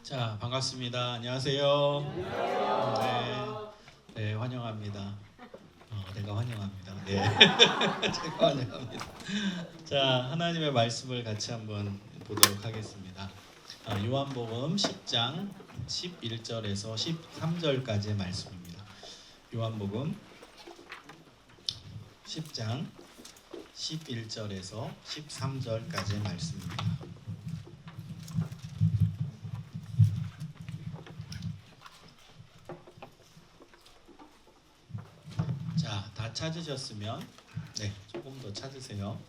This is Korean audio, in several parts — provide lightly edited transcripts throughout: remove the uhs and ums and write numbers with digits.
자, 반갑습니다. 안녕하세요. 네, 환영합니다. 내가 환영합니다. 네, 제가 환영합니다. 자, 하나님의 말씀을 같이 한번 보도록 하겠습니다. 요한복음 10장 11절에서 13절까지의 말씀입니다. 요한복음 10장 11절에서 13절까지의 말씀입니다. 자, 다 찾으셨으면 조금 더 찾으세요.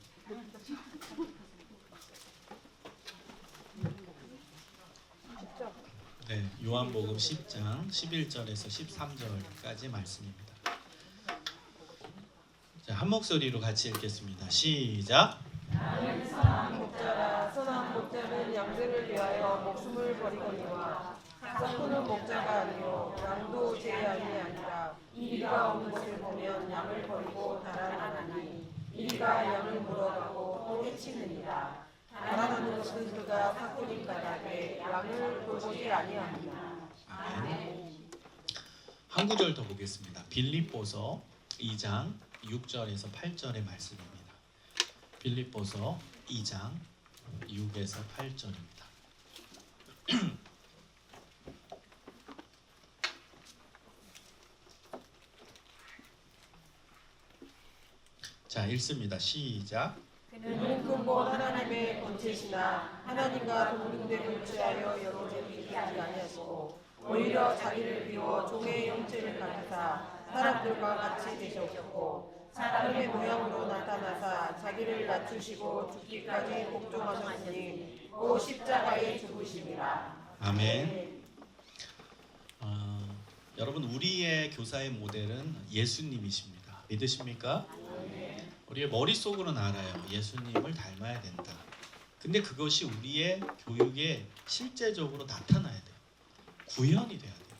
요한복음 10장 11절에서 13절까지 말씀입니다. 자, 한 목소리로 같이 읽겠습니다. 시작. 나는 선한 목자라. 선한 목자는 양들을 위하여 목숨을 버리거니와 썩구는 목자가 아니요 양도 제 양이 아니라 이리가 없는 것을 보면 양을 버리고 달아나니 이리가 양을 물어가고 또 해치느니라. 달아나는 것은 그가 삭구님 가다되 양을 돌보지 아니하니라. 아멘. 한 구절 더 보겠습니다. 빌립보서 2장 6절에서 8절의 말씀입니다. 빌립보서 2장 6에서 8절입니다. 자, 읽습니다. 시작. 그는 근본 하나님의 본체시나 하나님과 동등됨을 취하여 여러 제비하지 아니하시고 오히려 자기를 비워 종의 형체를 가지사 사람들과 같이 되셨고 사람의 모양으로 나타나사 자기를 낮추시고 죽기까지 복종하셨으니 또 십자가에 죽으심이라. 아멘. 여러분, 우리의 교사의 모델은 예수님이십니다. 믿으십니까? 우리의 머릿속으로는 알아요. 예수님을 닮아야 된다. 근데 그것이 우리의 교육에 실제적으로 나타나야 돼요. 구현이 돼야 돼요.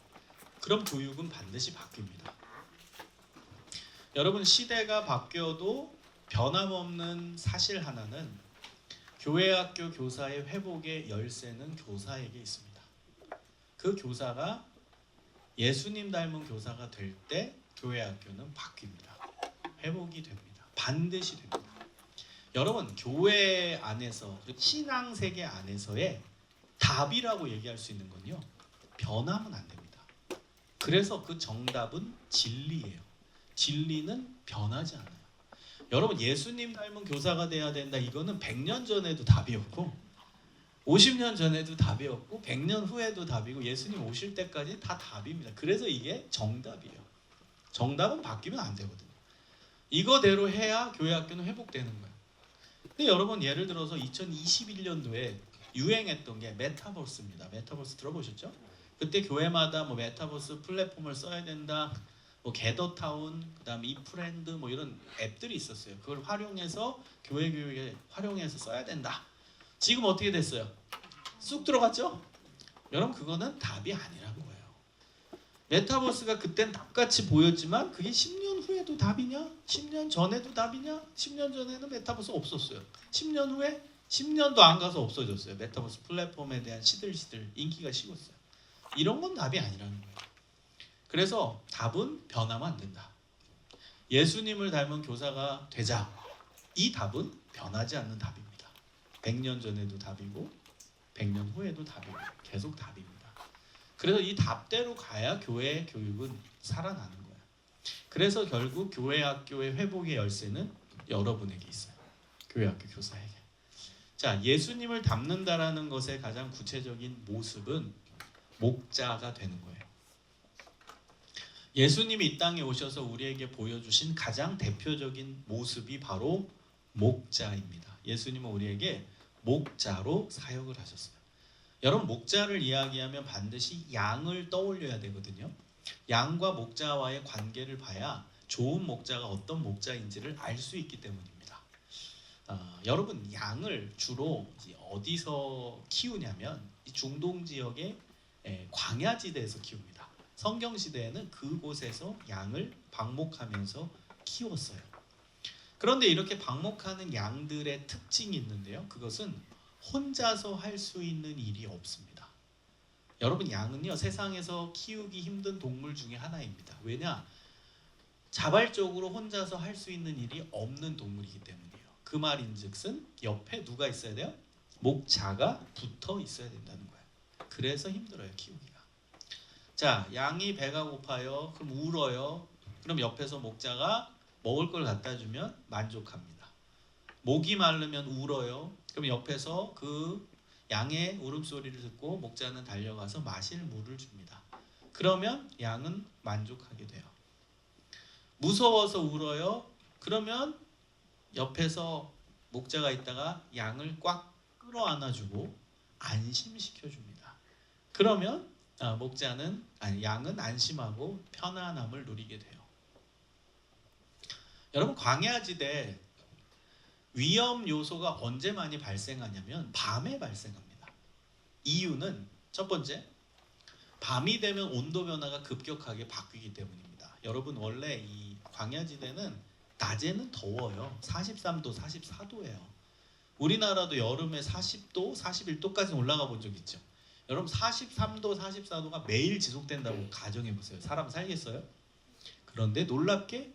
그럼 교육은 반드시 바뀝니다. 여러분, 시대가 바뀌어도 변함없는 사실 하나는 교회학교 교사의 회복의 열쇠는 교사에게 있습니다. 그 교사가 예수님 닮은 교사가 될 때 교회학교는 바뀝니다. 회복이 됩니다. 반드시 됩니다. 여러분, 교회 안에서 신앙 세계 안에서의 답이라고 얘기할 수 있는 건요, 변하면 안 됩니다. 그래서 그 정답은 진리예요. 진리는 변하지 않아요. 여러분, 예수님 닮은 교사가 돼야 된다, 이거는 100년 전에도 답이었고 50년 전에도 답이었고 100년 후에도 답이고 예수님 오실 때까지 다 답입니다. 그래서 이게 정답이에요. 정답은 바뀌면 안 되거든요. 이거대로 해야 교회학교는 회복되는 거예요. 근데 여러분, 예를 들어서 2021년도에 유행했던 게 메타버스입니다. 메타버스 들어보셨죠? 그때 교회마다 뭐 메타버스 플랫폼을 써야 된다, 뭐 게더타운, 그다음에 이프렌드, 뭐 이런 앱들이 있었어요. 그걸 활용해서 교회 교육에 활용해서 써야 된다. 지금 어떻게 됐어요? 쑥 들어갔죠? 여러분, 그거는 답이 아니란 거예요. 메타버스가 그땐 답같이 보였지만 그게 10년 후에도 답이냐? 10년 전에도 답이냐? 10년 전에는 메타버스 없었어요. 10년 후에 10년도 안 가서 없어졌어요. 메타버스 플랫폼에 대한 시들시들 인기가 식었어요. 이런 건 답이 아니라는 거예요. 그래서 답은 변하면 안 된다. 예수님을 닮은 교사가 되자. 이 답은 변하지 않는 답입니다. 100년 전에도 답이고 100년 후에도 답이고 계속 답입니다. 그래서 이 답대로 가야 교회 교육은 살아나는 거예요. 그래서 결국 교회학교의 회복의 열쇠는 여러분에게 있어요. 교회학교 교사에게. 자, 예수님을 닮는다라는 것의 가장 구체적인 모습은 목자가 되는 거예요. 예수님이 이 땅에 오셔서 우리에게 보여주신 가장 대표적인 모습이 바로 목자입니다. 예수님은 우리에게 목자로 사역을 하셨어요. 여러분, 목자를 이야기하면 반드시 양을 떠올려야 되거든요. 양과 목자와의 관계를 봐야 좋은 목자가 어떤 목자인지를 알 수 있기 때문입니다. 여러분, 양을 주로 어디서 키우냐면 중동 지역의 광야지대에서 키웁니다. 성경시대에는 그곳에서 양을 방목하면서 키웠어요. 그런데 이렇게 방목하는 양들의 특징이 있는데요. 그것은 혼자서 할 수 있는 일이 없습니다. 여러분 양은요 세상에서 키우기 힘든 동물 중에 하나입니다. 왜냐? 자발적으로 혼자서 할 수 있는 일이 없는 동물이기 때문이에요. 그 말인즉슨 옆에 누가 있어야 돼요? 목자가 붙어 있어야 된다는 거예요. 그래서 힘들어요 키우기가. 자, 양이 배가 고파요. 그럼 울어요. 그럼 옆에서 목자가 먹을 걸 갖다 주면 만족합니다. 목이 마르면 울어요. 그럼 옆에서 그 양의 울음소리를 듣고 목자는 달려가서 마실 물을 줍니다. 그러면 양은 만족하게 돼요. 무서워서 울어요. 그러면 옆에서 목자가 있다가 양을 꽉 끌어안아주고 안심시켜줍니다. 그러면 양은 안심하고 편안함을 누리게 돼요. 여러분 광야지대 위험 요소가 언제 많이 발생하냐면 밤에 발생합니다. 이유는 첫 번째, 밤이 되면 온도 변화가 급격하게 바뀌기 때문입니다. 여러분 원래 이 광야지대는 낮에는 더워요. 43도, 44도예요. 우리나라도 여름에 40도, 41도까지 올라가 본 적 있죠. 여러분 43도, 44도가 매일 지속된다고 가정해 보세요. 사람 살겠어요? 그런데 놀랍게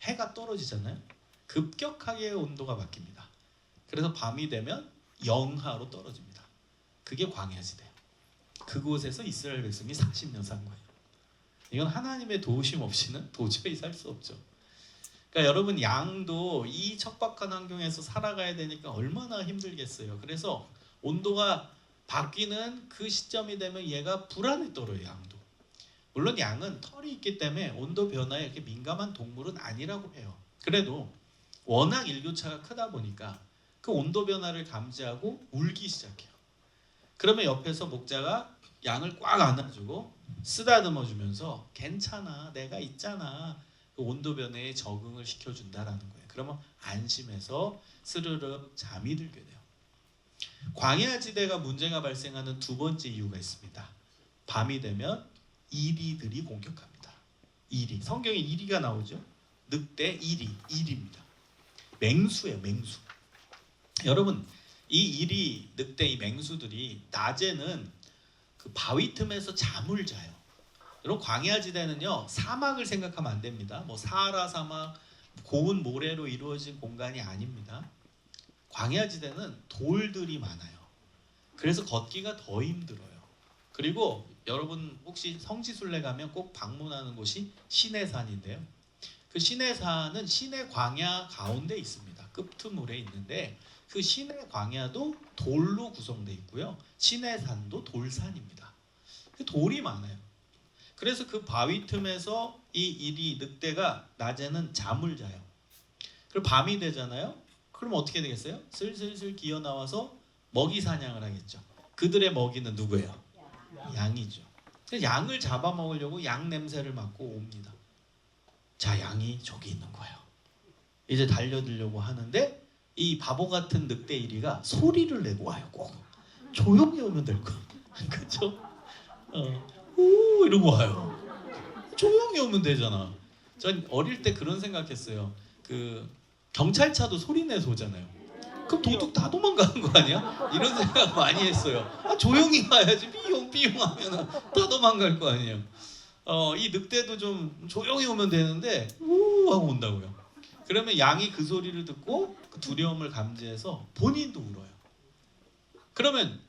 해가 떨어지잖아요. 급격하게 온도가 바뀝니다. 그래서 밤이 되면 영하로 떨어집니다. 그게 광야지대예요. 그곳에서 이스라엘 백성이 40년 산 거예요. 이건 하나님의 도우심 없이는 도저히 살 수 없죠. 그러니까 여러분 양도 이 척박한 환경에서 살아가야 되니까 얼마나 힘들겠어요. 그래서 온도가 바뀌는 그 시점이 되면 얘가 불안에 떨어요. 양도. 물론 양은 털이 있기 때문에 온도 변화에 이렇게 민감한 동물은 아니라고 해요. 그래도 워낙 일교차가 크다 보니까 그 온도 변화를 감지하고 울기 시작해요. 그러면 옆에서 목자가 양을 꽉 안아주고 쓰다듬어 주면서 괜찮아, 내가 있잖아. 그 온도 변화에 적응을 시켜준다라는 거예요. 그러면 안심해서 스르륵 잠이 들게 돼요. 광야지대가 문제가 발생하는 두 번째 이유가 있습니다. 밤이 되면 이리들이 공격합니다. 이리. 성경에 이리가 나오죠. 늑대 이리입니다. 맹수예요, 맹수. 여러분 이 이리, 늑대, 이 맹수들이 낮에는 그 바위 틈에서 잠을 자요. 여러분 광야지대는요 사막을 생각하면 안 됩니다. 뭐 사하라 사막, 고운 모래로 이루어진 공간이 아닙니다. 광야지대는 돌들이 많아요. 그래서 걷기가 더 힘들어요. 그리고 여러분 혹시 성지순례 가면 꼭 방문하는 곳이 시내산인데요. 그 시내산은 시내 광야 가운데 있습니다. 끝트물에 있는데 그 시내 광야도 돌로 구성되어 있고요. 시내산도 돌산입니다. 돌이 많아요. 그래서 그 바위 틈에서 이 이리 늑대가 낮에는 잠을 자요. 그리고 밤이 되잖아요. 그럼 어떻게 되겠어요? 슬슬슬 기어 나와서 먹이 사냥을 하겠죠. 그들의 먹이는 누구예요? 양이죠. 그래서 양을 잡아먹으려고 양 냄새를 맡고 옵니다. 자, 양이 저기 있는 거예요. 이제 달려들려고 하는데 이 바보 같은 늑대 이리가 소리를 내고 와요. 꼭 조용히 오면 될 거. 그렇죠? 오 이러고 와요. 조용히 오면 되잖아. 전 어릴 때 그런 생각했어요. 그 경찰차도 소리 내서 오잖아요. 그럼 도둑 다 도망가는 거 아니야? 이런 생각 많이 했어요. 아, 조용히 와야지. 삐용 하면은 다 도망갈 거 아니에요. 이 늑대도 좀 조용히 오면 되는데 우 하고 온다고요. 그러면 양이 그 소리를 듣고 그 두려움을 감지해서 본인도 울어요. 그러면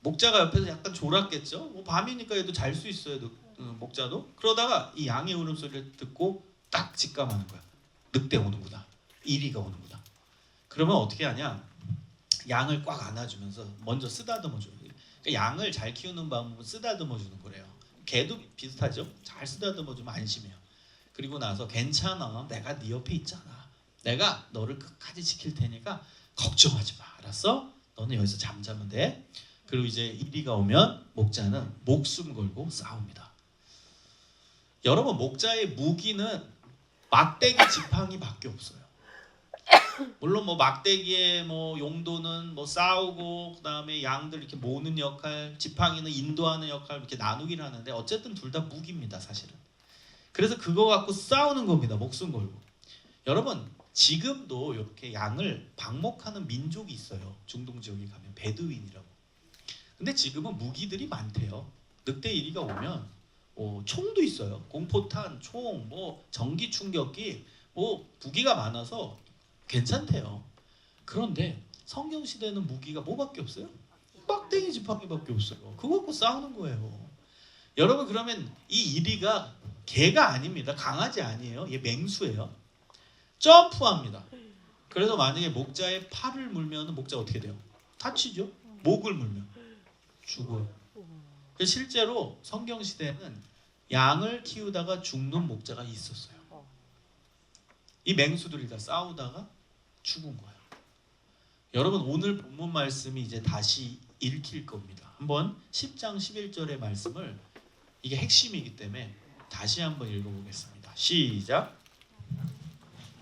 목자가 옆에서 약간 졸았겠죠. 뭐 밤이니까 얘도 잘 수 있어요. 목자도. 그러다가 이 양의 울음소리를 듣고 딱 직감하는 거야. 늑대 오는구나. 이리가 오는구나. 그러면 어떻게 하냐? 양을 꽉 안아주면서 먼저 쓰다듬어 줘요. 그러니까 양을 잘 키우는 방법은 쓰다듬어 주는 거래요. 개도 비슷하죠. 잘 쓰다듬어 주면 안심해요. 그리고 나서 괜찮아. 내가 네 옆에 있잖아. 내가 너를 끝까지 지킬 테니까 걱정하지 마. 알았어? 너는 여기서 잠자면 돼. 그리고 이제 이리가 오면 목자는 목숨 걸고 싸웁니다. 여러분 목자의 무기는 막대기 지팡이밖에 없어요. 물론 뭐 막대기의 뭐 용도는 뭐 싸우고 그다음에 양들 이렇게 모으는 역할, 지팡이는 인도하는 역할 이렇게 나누긴 하는데 어쨌든 둘 다 무기입니다, 사실은. 그래서 그거 갖고 싸우는 겁니다, 목숨 걸고. 여러분 지금도 이렇게 양을 방목하는 민족이 있어요. 중동 지역에 가면 베두인이라고. 근데 지금은 무기들이 많대요. 늑대 1위가 오면 총도 있어요. 공포탄, 총, 뭐 전기 충격기, 뭐 무기가 많아서 괜찮대요. 그런데 성경 시대는 무기가 뭐밖에 없어요? 빡대기 지팡이밖에 없어요. 그거 갖고 싸우는 거예요. 여러분 그러면 이 1위가 개가 아닙니다. 강아지 아니에요. 얘 맹수예요. 점프합니다. 그래서 만약에 목자의 팔을 물면 목자 어떻게 돼요? 다치죠. 목을 물면 죽어요. 실제로 성경 시대에는 양을 키우다가 죽는 목자가 있었어요. 이 맹수들이 다 싸우다가 죽은 거예요. 여러분 오늘 본문 말씀이 이제 다시 읽힐 겁니다. 한번 10장 11절의 말씀을, 이게 핵심이기 때문에 다시 한번 읽어보겠습니다. 시작.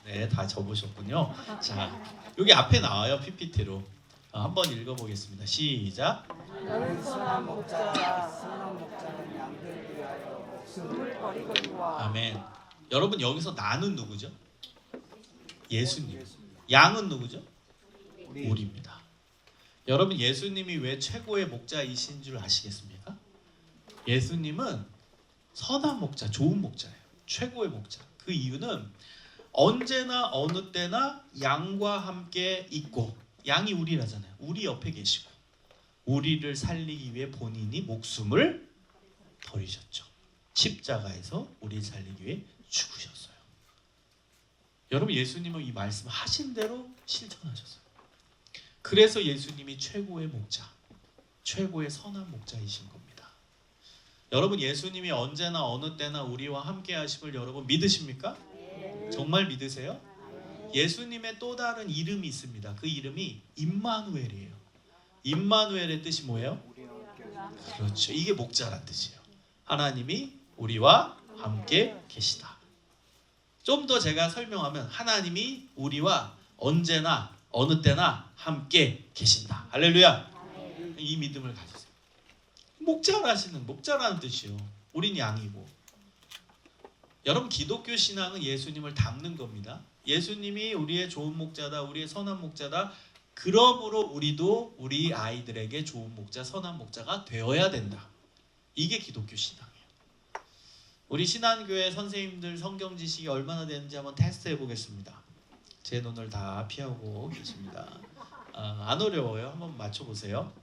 네, 다 적으셨군요. 자, 여기 앞에 나와요. PPT로. 한번 읽어보겠습니다. 시작. 너는 선한 목자라 선한 목자는 양들을 위하여 목숨을 버리거니와. 아멘. 여러분 여기서 나는 누구죠? 예수님. 양은 누구죠? 우리입니다. 여러분 예수님이 왜 최고의 목자이신 줄 아시겠습니까? 예수님은 선한 목자, 좋은 목자예요. 최고의 목자. 그 이유는 언제나 어느 때나 양과 함께 있고, 양이 우리라잖아요. 우리 옆에 계시고 우리를 살리기 위해 본인이 목숨을 버리셨죠. 십자가에서 우리를 살리기 위해 죽으셨어요. 여러분 예수님은 이 말씀 하신 대로 실천하셨어요. 그래서 예수님이 최고의 목자, 최고의 선한 목자이신 겁니다. 여러분 예수님이 언제나 어느 때나 우리와 함께 하심을 여러분 믿으십니까? 정말 믿으세요? 예수님의 또 다른 이름이 있습니다. 그 이름이 임마누엘이에요. 임마누엘의 뜻이 뭐예요? 그렇죠. 이게 목자란 뜻이에요. 하나님이 우리와 함께 계시다. 좀 더 제가 설명하면 하나님이 우리와 언제나 어느 때나 함께 계신다. 할렐루야. 이 믿음을 가지세요. 목자라는 뜻이요. 우린 양이고. 여러분 기독교 신앙은 예수님을 닮는 겁니다. 예수님이 우리의 좋은 목자다, 우리의 선한 목자다. 그러므로 우리도 우리 아이들에게 좋은 목자, 선한 목자가 되어야 된다. 이게 기독교 신앙이에요. 우리 신한교회 선생님들 성경 지식이 얼마나 되는지 한번 테스트해 보겠습니다. 제 눈을 다 피하고 계십니다. 안 어려워요. 한번 맞춰보세요.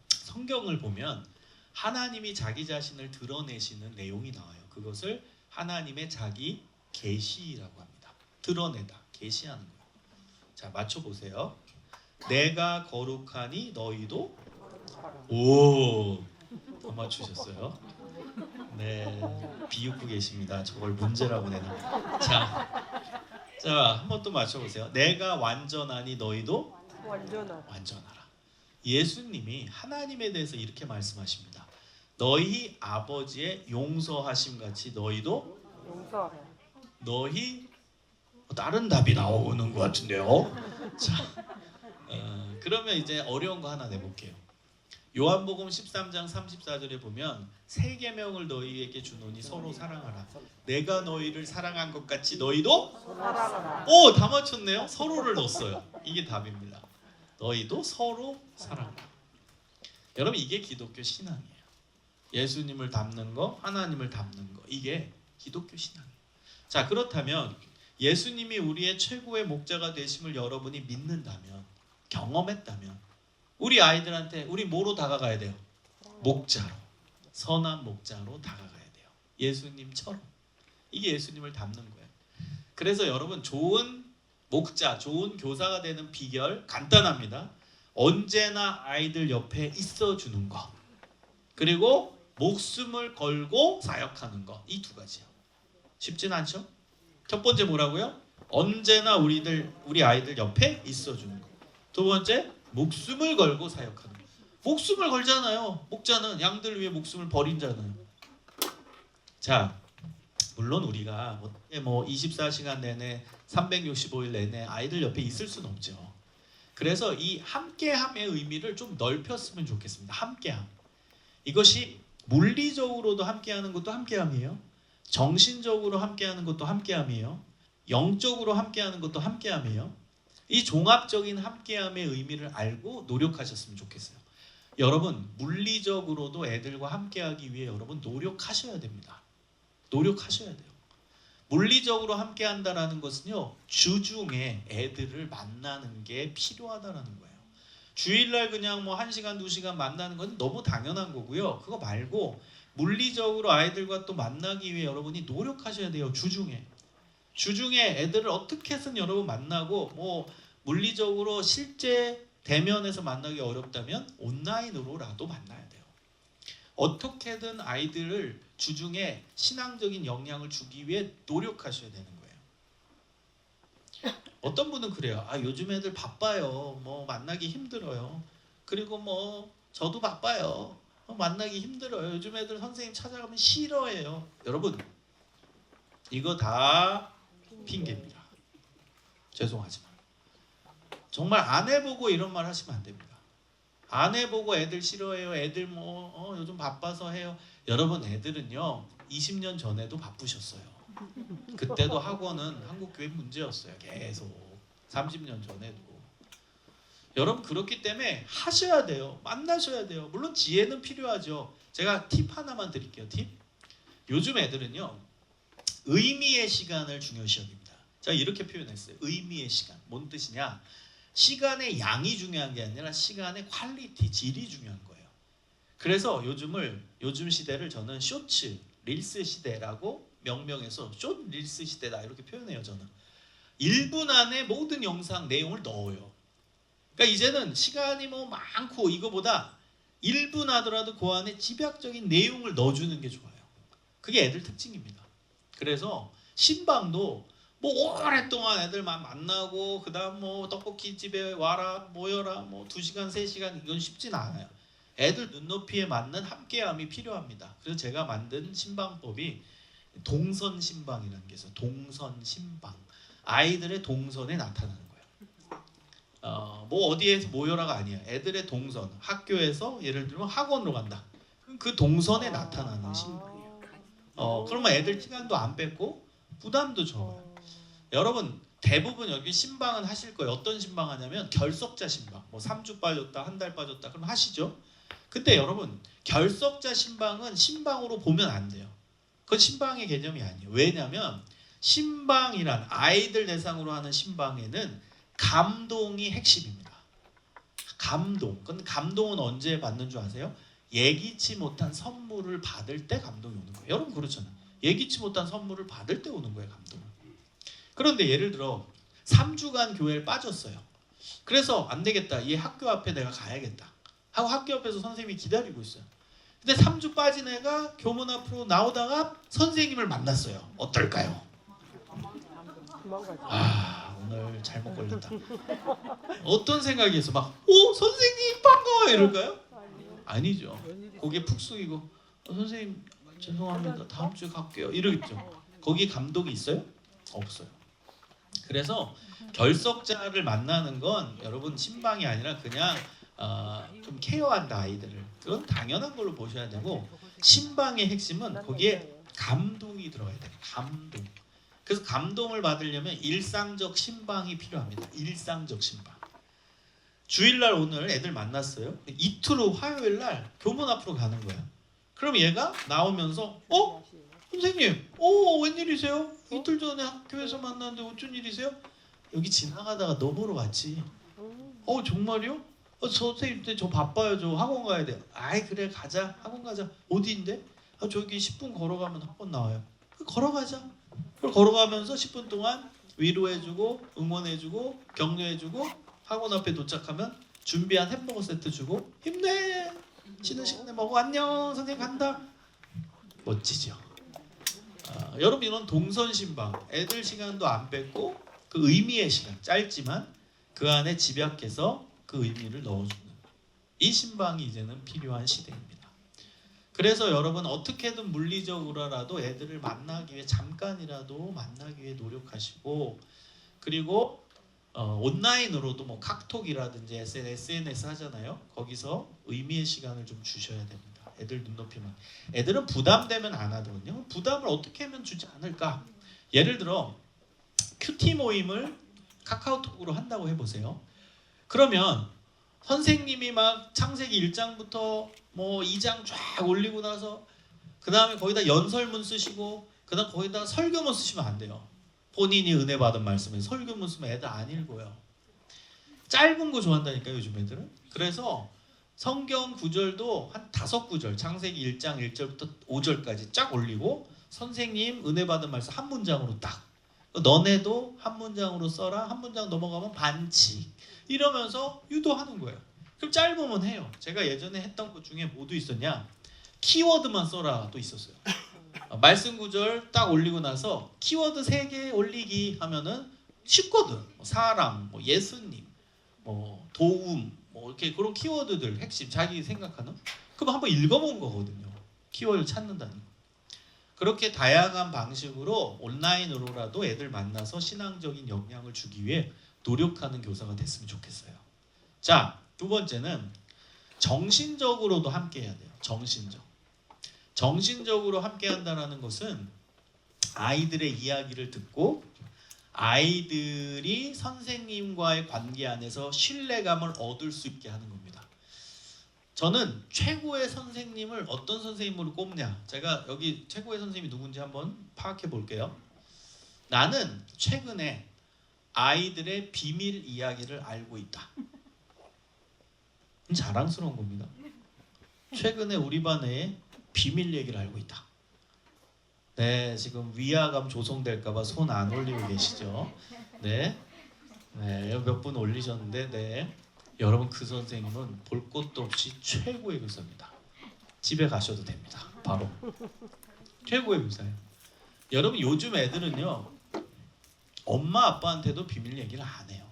성경을 보면 하나님이 자기 자신을 드러내시는 내용이 나와요. 그것을 하나님의 자기 계시라고 합니다. 드러내다, 계시하는 거예요. 자, 맞춰보세요. 내가 거룩하니 너희도 다 맞추셨어요. 네, 비웃고 계십니다. 저걸 문제라고 내나. 자, 한번 또 맞춰보세요. 내가 완전하니 너희도 완전하라. 예수님이 하나님에 대해서 이렇게 말씀하십니다. 너희 아버지의 용서하심 같이 너희도 용서해. 너희 다른 답이 나오는 것 같은데요. 자, 그러면 이제 어려운 거 하나 내볼게요. 요한복음 13장 34절에 보면 세 계명을 너희에게 주노니 서로 사랑하라. 내가 너희를 사랑한 것 같이 너희도 사랑하라. 다 맞췄네요. 서로를 넣었어요. 이게 답입니다. 너희도 서로 사랑하라. 여러분 이게 기독교 신앙이에요. 예수님을 닮는 거, 하나님을 닮는 거, 이게 기독교 신앙이에요. 자, 그렇다면 예수님이 우리의 최고의 목자가 되심을 여러분이 믿는다면, 경험했다면 우리 아이들한테 우리 뭐로 다가가야 돼요? 목자로, 선한 목자로 다가가야 돼요. 예수님처럼. 이게 예수님을 닮는 거예요. 그래서 여러분 좋은 목자, 좋은 교사가 되는 비결 간단합니다. 언제나 아이들 옆에 있어주는 거, 그리고 목숨을 걸고 사역하는 거, 이 두 가지요. 쉽진 않죠? 첫 번째 뭐라고요? 언제나 우리 아이들 옆에 있어주는 거. 두 번째, 목숨을 걸고 사역하는 거. 목숨을 걸잖아요. 목자는 양들을 위해 목숨을 버린잖아요. 자, 물론 우리가 24시간 내내 365일 내내 아이들 옆에 있을 수는 없죠. 그래서 이 함께함의 의미를 좀 넓혔으면 좋겠습니다. 함께함. 이것이 물리적으로도 함께하는 것도 함께함이에요. 정신적으로 함께하는 것도 함께함이에요. 영적으로 함께하는 것도 함께함이에요. 이 종합적인 함께함의 의미를 알고 노력하셨으면 좋겠어요. 여러분 물리적으로도 애들과 함께하기 위해 여러분 노력하셔야 됩니다. 노력하셔야 돼요. 물리적으로 함께한다라는 것은요, 주중에 애들을 만나는 게 필요하다라는 거예요. 주일날 그냥 뭐 1시간 2시간 만나는 건 너무 당연한 거고요. 그거 말고 물리적으로 아이들과 또 만나기 위해 여러분이 노력하셔야 돼요. 주중에 애들을 어떻게 해서는 여러분 만나고, 뭐 물리적으로 실제 대면에서 만나기 어렵다면 온라인으로라도 만나야 돼요. 어떻게든 아이들을 주중에 신앙적인 영향을 주기 위해 노력하셔야 되는 거예요. 어떤 분은 그래요. 아, 요즘 애들 바빠요. 뭐 만나기 힘들어요. 그리고 뭐 저도 바빠요. 만나기 힘들어요. 요즘 애들 선생님 찾아가면 싫어해요. 여러분, 이거 다 핑계입니다. 죄송하지만 정말 안 해보고 이런 말 하시면 안 됩니다. 안 해보고 애들 싫어해요. 애들 뭐 요즘 바빠서 해요. 여러분, 애들은요 20년 전에도 바쁘셨어요. 그때도 학원은 한국교회 문제였어요. 계속 30년 전에도. 여러분, 그렇기 때문에 하셔야 돼요. 만나셔야 돼요. 물론 지혜는 필요하죠. 제가 팁 하나만 드릴게요. 팁. 요즘 애들은요 의미의 시간을 중요시 여깁니다. 제가 이렇게 표현했어요. 의미의 시간. 뭔 뜻이냐? 시간의 양이 중요한 게 아니라 시간의 퀄리티, 질이 중요한 거예요. 그래서 요즘 시대를 저는 쇼츠, 릴스 시대라고 명명해서 숏 릴스 시대다 이렇게 표현해요. 저는 1분 안에 모든 영상 내용을 넣어요. 그러니까 이제는 시간이 뭐 많고 이거보다 1분 하더라도 그 안에 집약적인 내용을 넣어주는 게 좋아요. 그게 애들 특징입니다. 그래서 신방도 뭐 오랫동안 애들만 만나고 그다음 뭐 떡볶이 집에 와라 모여라 뭐 2시간 3시간 이건 쉽진 않아요. 애들 눈높이에 맞는 함께함이 필요합니다. 그래서 제가 만든 신방법이 동선 신방이라는 게 있어요. 동선 신방. 아이들의 동선에 나타나는 거예요. 뭐 어디에서 모여라가 아니에요. 애들의 동선. 학교에서 예를 들면 학원으로 간다. 그럼 그 동선에 나타나는 신방이에요. 그러면 애들 시간도 안 뺏고 부담도 적어요. 여러분, 대부분 여기 신방은 하실 거예요. 어떤 신방 하냐면 결석자 신방. 뭐 3주 빠졌다, 한 달 빠졌다. 그럼 하시죠. 근데 여러분, 결석자 신방은 신방으로 보면 안 돼요. 그건 신방의 개념이 아니에요. 왜냐하면 신방이란 아이들 대상으로 하는 신방에는 감동이 핵심입니다. 감동. 근데 감동은 언제 받는 줄 아세요? 예기치 못한 선물을 받을 때 감동이 오는 거예요. 여러분 그렇잖아요. 예기치 못한 선물을 받을 때 오는 거예요, 감동은. 그런데 예를 들어 3주간 교회를 빠졌어요. 그래서 안 되겠다. 이 학교 앞에 내가 가야겠다. 하고 학교 앞에서 선생님이 기다리고 있어요. 근데 3주 빠진 애가 교문 앞으로 나오다가 선생님을 만났어요. 어떨까요? 오늘 잘못 걸렸다. 어떤 생각이 있어? 막 선생님 반가워요 이럴까요? 아니죠. 고개 푹 숙이고 선생님 죄송합니다. 다음 주에 갈게요. 이러겠죠. 거기에 감동이 있어요? 없어요. 그래서 결석자를 만나는 건 여러분 신방이 아니라 그냥 좀 케어한다 아이들을. 그건 당연한 걸로 보셔야 되고, 신방의 핵심은 거기에 감동이 들어가야 돼요. 감동. 그래서 감동을 받으려면 일상적 신방이 필요합니다. 일상적 신방. 주일날 오늘 애들 만났어요. 이틀 후 화요일날 교문 앞으로 가는 거야. 그럼 얘가 나오면서 선생님 웬일이세요? 이틀 전에 학교에서 만났는데 어쩐 일이세요? 여기 지나가다가 너 보러 왔지. 정말요? 선생님 때 저 바빠요. 저 학원 가야 돼요. 아이 그래 가자. 학원 가자. 어디인데? 저기 10분 걸어가면 학원 나와요. 걸어가자. 그걸 걸어가면서 10분 동안 위로해주고 응원해주고 격려해주고 학원 앞에 도착하면 준비한 햄버거 세트 주고 힘내. 쉬는 시간에 먹어. 안녕. 선생님 간다. 멋지죠? 여러분 이런 동선신방. 애들 시간도 안 뺏고 그 의미의 시간. 짧지만 그 안에 집약해서 그 의미를 넣어주는 이 신방이 이제는 필요한 시대입니다. 그래서 여러분 어떻게든 물리적으로라도 애들을 만나기 위해 잠깐이라도 만나기 위해 노력하시고, 그리고 온라인으로도 뭐 카톡이라든지 SNS 하잖아요. 거기서 의미의 시간을 좀 주셔야 됩니다. 애들 눈높이만. 애들은 부담되면 안 하거든요. 부담을 어떻게 하면 주지 않을까? 예를 들어 큐티 모임을 카카오톡으로 한다고 해보세요. 그러면 선생님이 막 창세기 1장부터 뭐 2장 쫙 올리고 나서 그 다음에 거기다 연설문 쓰시고 그 다음 거기다 설교문 쓰시면 안 돼요. 본인이 은혜 받은 말씀에 설교문 쓰면 애들 안 읽어요. 짧은 거 좋아한다니까 요즘 애들은. 그래서 성경 구절도 한 5구절, 창세기 1장 1절부터 5절까지 쫙 올리고 선생님 은혜 받은 말씀 한 문장으로 딱, 너네도 한 문장으로 써라, 한 문장 넘어가면 반칙, 이러면서 유도하는 거예요. 그럼 짧으면 해요. 제가 예전에 했던 것 중에 뭐도 있었냐, 키워드만 써라 도 있었어요. 말씀 구절 딱 올리고 나서 키워드 3개 올리기 하면은 쉽거든. 사람, 뭐 예수님, 뭐 도움, 뭐 이렇게 그런 키워드들 핵심 자기 생각하는, 그럼 한번 읽어본 거거든요. 키워드 찾는다는 거. 그렇게 다양한 방식으로 온라인으로라도 애들 만나서 신앙적인 영향을 주기 위해 노력하는 교사가 됐으면 좋겠어요. 자, 두 번째는 정신적으로도 함께 해야 돼요. 정신적으로 함께 한다는 것은 아이들의 이야기를 듣고 아이들이 선생님과의 관계 안에서 신뢰감을 얻을 수 있게 하는 겁니다. 저는 최고의 선생님을 어떤 선생님으로 꼽냐, 제가 여기 최고의 선생님이 누군지 한번 파악해 볼게요. 나는 최근에 아이들의 비밀 이야기를 알고 있다. 자랑스러운 겁니다. 최근에 우리 반에 비밀 얘기를 알고 있다. 네, 지금 위화감 조성될까봐 손 안 올리고 계시죠? 네, 몇 분 올리셨는데, 네, 여러분 그 선생님은 볼 것도 없이 최고의 교사입니다. 집에 가셔도 됩니다. 바로 최고의 교사예요. 여러분 요즘 애들은요, 엄마 아빠한테도 비밀 얘기를 안 해요.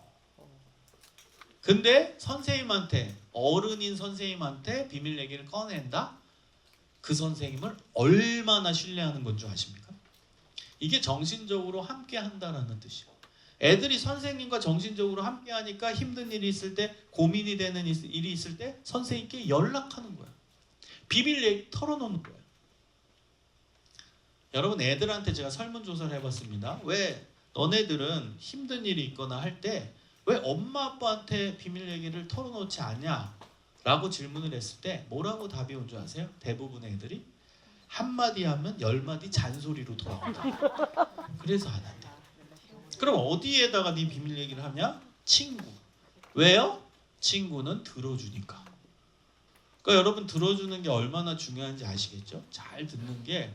근데 선생님한테, 어른인 선생님한테 비밀 얘기를 꺼낸다? 그 선생님을 얼마나 신뢰하는 건 줄 아십니까? 이게 정신적으로 함께 한다라는 뜻이에요. 애들이 선생님과 정신적으로 함께 하니까 힘든 일이 있을 때, 고민이 되는 일이 있을 때 선생님께 연락하는 거예요. 비밀 얘기 털어놓는 거예요. 여러분, 애들한테 제가 설문조사를 해봤습니다. 왜 너네들은 힘든 일이 있거나 할 때 왜 엄마 아빠한테 비밀 얘기를 털어놓지 않냐? 라고 질문을 했을 때 뭐라고 답이 온 줄 아세요? 대부분의 애들이 한마디 하면 10마디 잔소리로 돌아온다. 그래서 안 한다. 그럼 어디에다가 네 비밀 얘기를 하냐? 친구. 왜요? 친구는 들어주니까. 그러니까 여러분, 들어주는 게 얼마나 중요한지 아시겠죠? 잘 듣는 게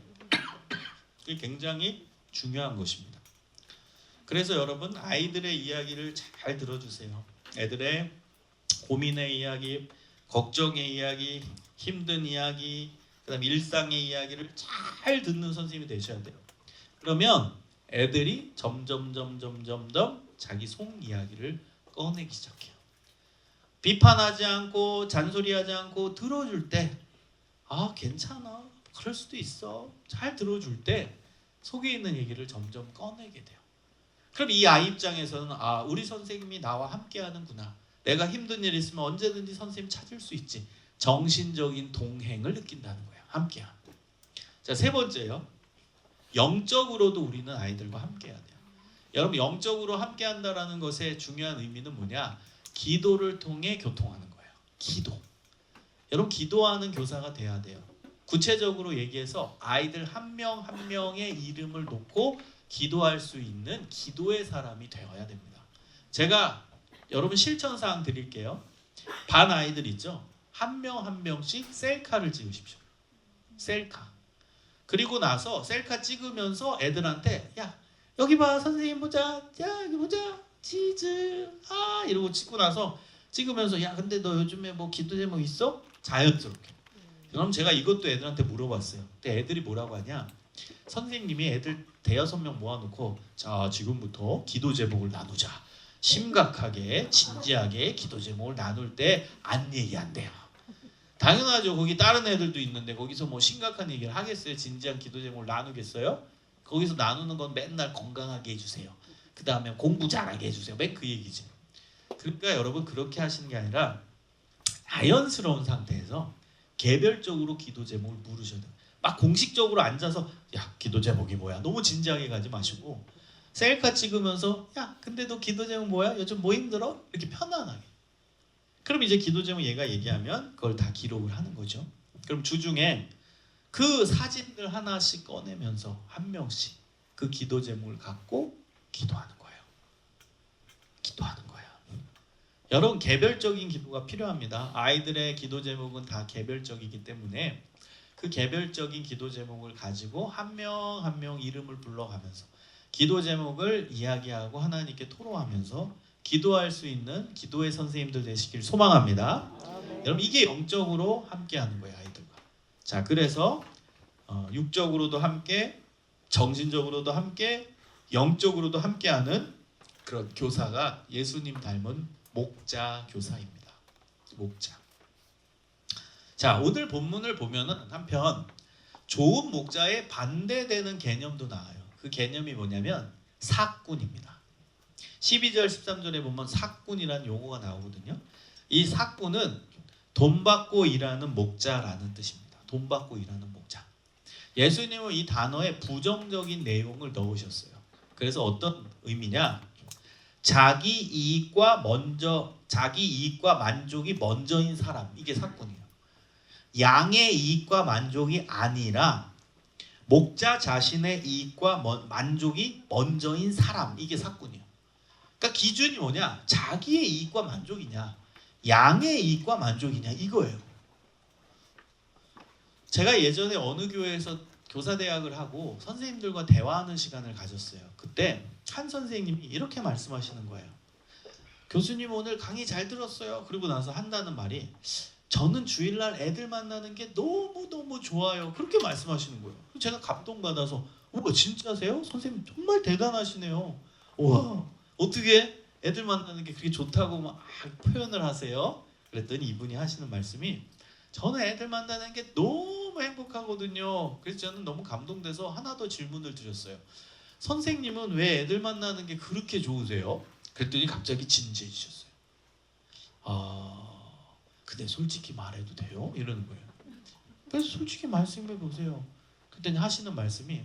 굉장히 중요한 것입니다. 그래서 여러분, 아이들의 이야기를 잘 들어주세요. 애들의 고민의 이야기, 걱정의 이야기, 힘든 이야기, 그다음 일상의 이야기를 잘 듣는 선생님이 되셔야 돼요. 그러면 애들이 점점 자기 속 이야기를 꺼내기 시작해요. 비판하지 않고 잔소리하지 않고 들어줄 때, 아 괜찮아, 그럴 수도 있어, 잘 들어줄 때 속에 있는 얘기를 점점 꺼내게 돼요. 그럼 이 아이 입장에서는, 아 우리 선생님이 나와 함께 하는구나, 내가 힘든 일 있으면 언제든지 선생님 찾을 수 있지, 정신적인 동행을 느낀다는 거예요. 함께함. 자, 세 번째요. 영적으로도 우리는 아이들과 함께 해야 돼요. 여러분, 영적으로 함께 한다라는 것의 중요한 의미는 뭐냐? 기도를 통해 교통하는 거예요. 기도. 여러분, 기도하는 교사가 돼야 돼요. 구체적으로 얘기해서 아이들 한 명 한 명의 이름을 놓고 기도할 수 있는 기도의 사람이 되어야 됩니다. 제가 여러분 실천사항 드릴게요. 반 아이들 있죠? 한 명 한 명씩 셀카를 찍으십시오. 셀카. 그리고 나서 셀카 찍으면서 애들한테, 야 여기 봐 선생님 보자, 야 여기 보자, 치즈, 아 이러고 찍고 나서 찍으면서, 야 근데 너 요즘에 뭐 기도 제목 있어? 자연스럽게. 그럼 제가 이것도 애들한테 물어봤어요. 근데 애들이 뭐라고 하냐? 선생님이 애들 5-6명 모아놓고, 자 지금부터 기도 제목을 나누자, 심각하게 진지하게 기도 제목을 나눌 때 안 얘기한대요. 당연하죠. 거기 다른 애들도 있는데 거기서 뭐 심각한 얘기를 하겠어요? 진지한 기도 제목을 나누겠어요? 거기서 나누는 건 맨날 건강하게 해주세요, 그 다음에 공부 잘하게 해주세요, 맨 그 얘기지. 그러니까 여러분, 그렇게 하시는 게 아니라 자연스러운 상태에서 개별적으로 기도 제목을 물으셔야 돼요. 막 공식적으로 앉아서 야 기도 제목이 뭐야, 너무 진지하게 가지 마시고, 셀카 찍으면서 야 근데 너 기도 제목 뭐야? 요즘 뭐 힘들어? 이렇게 편안하게. 그럼 이제 기도 제목 얘가 얘기하면 그걸 다 기록을 하는 거죠. 그럼 주중에 그 사진들 하나씩 꺼내면서 한 명씩 그 기도 제목을 갖고 기도하는 거예요. 기도하는 거예요. 여러분 개별적인 기도가 필요합니다. 아이들의 기도 제목은 다 개별적이기 때문에 그 개별적인 기도 제목을 가지고 한 명 한 명 이름을 불러가면서 기도 제목을 이야기하고 하나님께 토로하면서 기도할 수 있는 기도의 선생님들 되시길 소망합니다. 여러분 이게 영적으로 함께하는 거예요, 아이들과. 자, 그래서 육적으로도 함께, 정신적으로도 함께, 영적으로도 함께하는 그런 교사가 예수님 닮은 목자 교사입니다. 목자. 자, 오늘 본문을 보면은 한편 좋은 목자에 반대되는 개념도 나와요. 그 개념이 뭐냐면 사꾼입니다. 12절 13절에 보면 사꾼이라는 용어가 나오거든요. 이 사꾼은 돈 받고 일하는 목자라는 뜻입니다. 돈 받고 일하는 목자. 예수님은 이 단어에 부정적인 내용을 넣으셨어요. 그래서 어떤 의미냐? 자기 이익과 만족이 먼저인 사람, 이게 사꾼이에요. 양의 이익과 만족이 아니라 목자 자신의 이익과 만족이 먼저인 사람, 이게 사꾼이에요. 그러니까 기준이 뭐냐? 자기의 이익과 만족이냐, 양의 이익과 만족이냐, 이거예요. 제가 예전에 어느 교회에서 교사대학을 하고 선생님들과 대화하는 시간을 가졌어요. 그때 한 선생님이 이렇게 말씀하시는 거예요. 교수님 오늘 강의 잘 들었어요. 그러고 나서 한다는 말이, 저는 주일날 애들 만나는 게 너무너무 좋아요. 그렇게 말씀하시는 거예요. 제가 감동받아서, 우와 진짜세요? 선생님 정말 대단하시네요. 우와 어떻게 애들 만나는 게 그렇게 좋다고 막 표현을 하세요? 그랬더니 이분이 하시는 말씀이, 저는 애들 만나는 게 너무 행복하거든요. 그래서 저는 너무 감동돼서 하나 더 질문을 드렸어요. 선생님은 왜 애들 만나는 게 그렇게 좋으세요? 그랬더니 갑자기 진지해지셨어요. 근데 솔직히 말해도 돼요? 이러는 거예요. 그래서 솔직히 말씀해 보세요. 그랬더니 하시는 말씀이,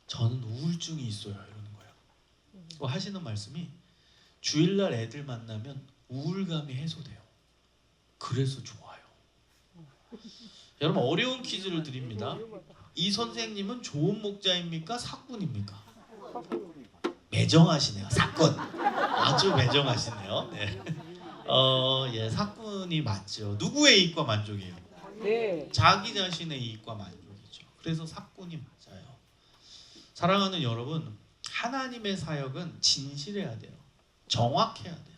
저는 우울증이 있어요. 이러는 거예요. 하시는 말씀이, 주일날 애들 만나면 우울감이 해소돼요. 그래서 좋아요. 여러분 어려운 퀴즈를 드립니다. 이 선생님은 좋은 목자입니까? 사꾼입니까? 매정하시네요. 사꾼. 아주 매정하시네요. 네. 예, 사꾼이 맞죠. 누구의 이익과 만족이에요? 네. 자기 자신의 이익과 만족이죠. 그래서 사꾼이 맞아요. 사랑하는 여러분, 하나님의 사역은 진실해야 돼요. 정확해야 돼요.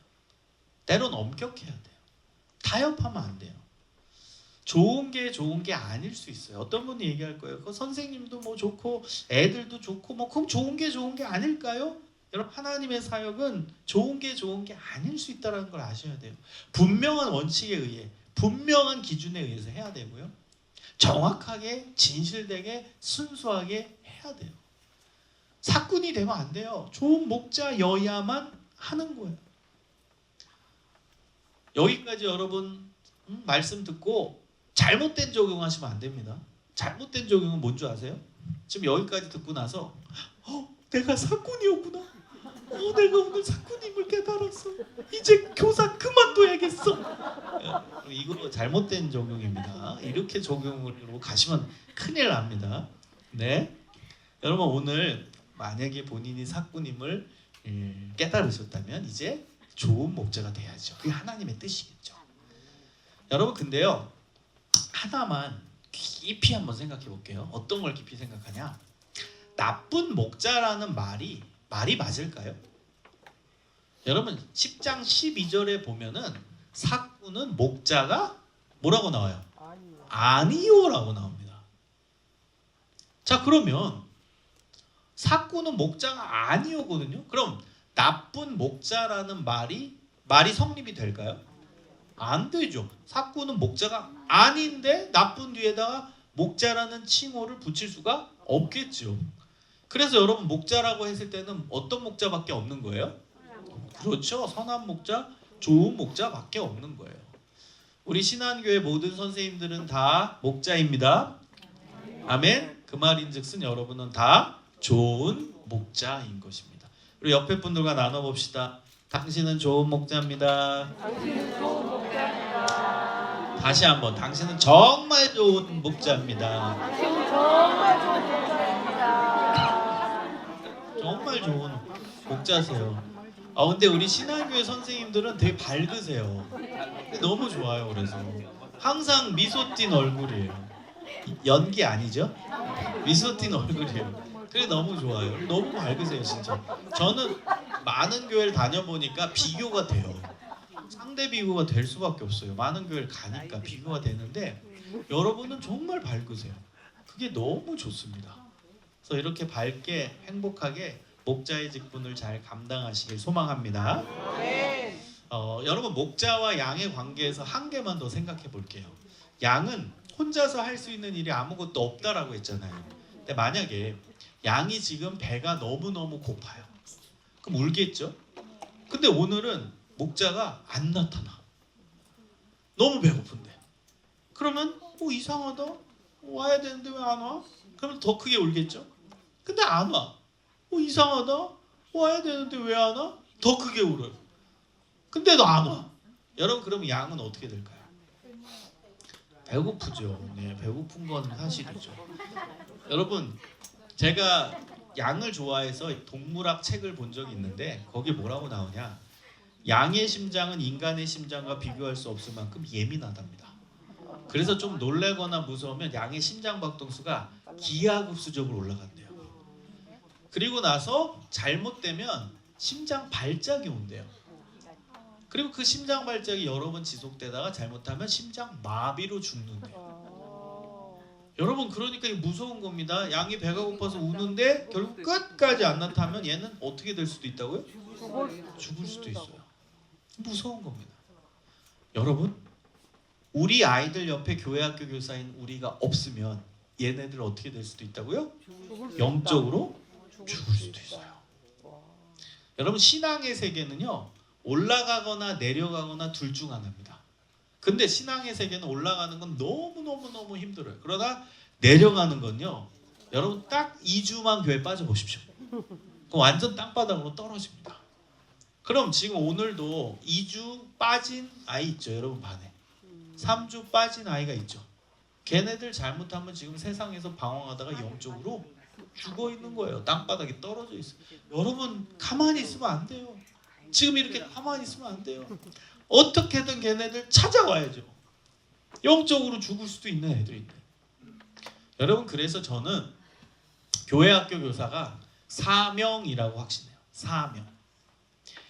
때론 엄격해야 돼요. 타협하면 안 돼요. 좋은 게 아닐 수 있어요. 어떤 분이 얘기할 거예요. 그 선생님도 뭐 좋고 애들도 좋고 뭐 그럼 좋은 게 아닐까요? 여러분 하나님의 사역은 좋은 게 아닐 수 있다는 걸 아셔야 돼요. 분명한 원칙에 의해, 분명한 기준에 의해서 해야 되고요. 정확하게, 진실되게, 순수하게 해야 돼요. 사꾼이 되면 안 돼요. 좋은 목자여야만 하는 거예요. 여기까지 여러분 말씀 듣고 잘못된 적용하시면 안 됩니다. 잘못된 적용은 뭔지 아세요? 지금 여기까지 듣고 나서 내가 사꾼이었구나. 내가 오늘 사꾼임을 깨달았어. 이제 교사 그만둬야겠어. 이거 잘못된 적용입니다. 이렇게 적용으로 가시면 큰일 납니다. 네, 여러분 오늘 만약에 본인이 사꾼임을 깨달으셨다면 이제 좋은 목자가 돼야죠. 그게 하나님의 뜻이겠죠. 여러분 근데요, 하나만 깊이 한번 생각해 볼게요. 어떤 걸 깊이 생각하냐? 나쁜 목자라는 말이 맞을까요? 여러분 10장 12절에 보면은 사꾼은 목자가 뭐라고 나와요? 아니요라고 나옵니다. 자, 그러면 사꾼은 목자가 아니오거든요. 그럼 나쁜 목자라는 말이 성립이 될까요? 안 되죠. 사꾼은 목자가 아닌데 나쁜 뒤에다가 목자라는 칭호를 붙일 수가 없겠죠. 그래서 여러분 목자라고 했을 때는 어떤 목자밖에 없는 거예요? 그렇죠. 선한 목자, 좋은 목자밖에 없는 거예요. 우리 신한교회 모든 선생님들은 다 목자입니다. 아멘. 그 말인즉슨 여러분은 다 좋은 목자인 것입니다. 우리 옆에 분들과 나눠봅시다. 당신은 좋은 목자입니다. 당신은 좋은 목자입니다. 다시 한번 당신은 정말 좋은 목자입니다. 당신은 정말 좋은 목자입니다. 정말 좋은 목자세요. 근데 우리 신한교회 선생님들은 되게 밝으세요. 너무 좋아요. 그래서 항상 미소 띤 얼굴이에요. 연기 아니죠? 미소 띤 얼굴이에요. 그래 너무 좋아요. 너무 밝으세요 진짜. 저는 많은 교회를 다녀보니까 비교가 돼요. 상대 비교가 될 수밖에 없어요. 많은 교회를 가니까 비교가 되는데 여러분은 정말 밝으세요. 그게 너무 좋습니다. 그래서 이렇게 밝게 행복하게 목자의 직분을 잘 감당하시길 소망합니다. 네. 여러분 목자와 양의 관계에서 한 개만 더 생각해 볼게요. 양은 혼자서 할 수 있는 일이 아무것도 없다라고 했잖아요. 근데 만약에 양이 지금 배가 너무너무 고파요. 그럼 울겠죠? 근데 오늘은 목자가 안 나타나. 너무 배고픈데. 그러면 이상하다. 와야 되는데 왜 안 와? 그러면 더 크게 울겠죠? 근데 안 와. 이상하다. 와야 되는데 왜 안 와? 더 크게 울어요. 근데도 안 와. 여러분 그럼 양은 어떻게 될까요? 배고프죠. 네, 배고픈 건 사실이죠. 여러분 제가 양을 좋아해서 동물학 책을 본 적이 있는데 거기 뭐라고 나오냐? 양의 심장은 인간의 심장과 비교할 수 없을 만큼 예민하답니다. 그래서 좀 놀래거나 무서우면 양의 심장 박동수가 기하급수적으로 올라간대요. 그리고 나서 잘못되면 심장 발작이 온대요. 그리고 그 심장 발작이 여러 번 지속되다가 잘못하면 심장 마비로 죽는데요. 여러분 그러니까 이게 무서운 겁니다. 양이 배가 고파서 우는데 결국 끝까지 안 나타나면 얘는 어떻게 될 수도 있다고요? 죽을 수도 있어요. 무서운 겁니다. 여러분 우리 아이들 옆에 교회 학교 교사인 우리가 없으면 얘네들 어떻게 될 수도 있다고요? 영적으로 죽을 수도 있어요. 여러분 신앙의 세계는요 올라가거나 내려가거나 둘 중 하나입니다. 근데 신앙의 세계는 올라가는 건 너무 힘들어요. 그러나 내려가는 건요 여러분 딱 2주만 교회 빠져보십시오. 그럼 완전 땅바닥으로 떨어집니다. 그럼 지금 오늘도 2주 빠진 아이 있죠 여러분 반에. 3주 빠진 아이가 있죠. 걔네들 잘못하면 지금 세상에서 방황하다가 영적으로 죽어 있는 거예요. 땅바닥에 떨어져 있어요. 여러분 가만히 있으면 안 돼요. 지금 이렇게 가만히 있으면 안 돼요. 어떻게든 걔네들 찾아와야죠. 영적으로 죽을 수도 있는 애들인데. 여러분 그래서 저는 교회 학교 교사가 사명이라고 확신해요. 사명.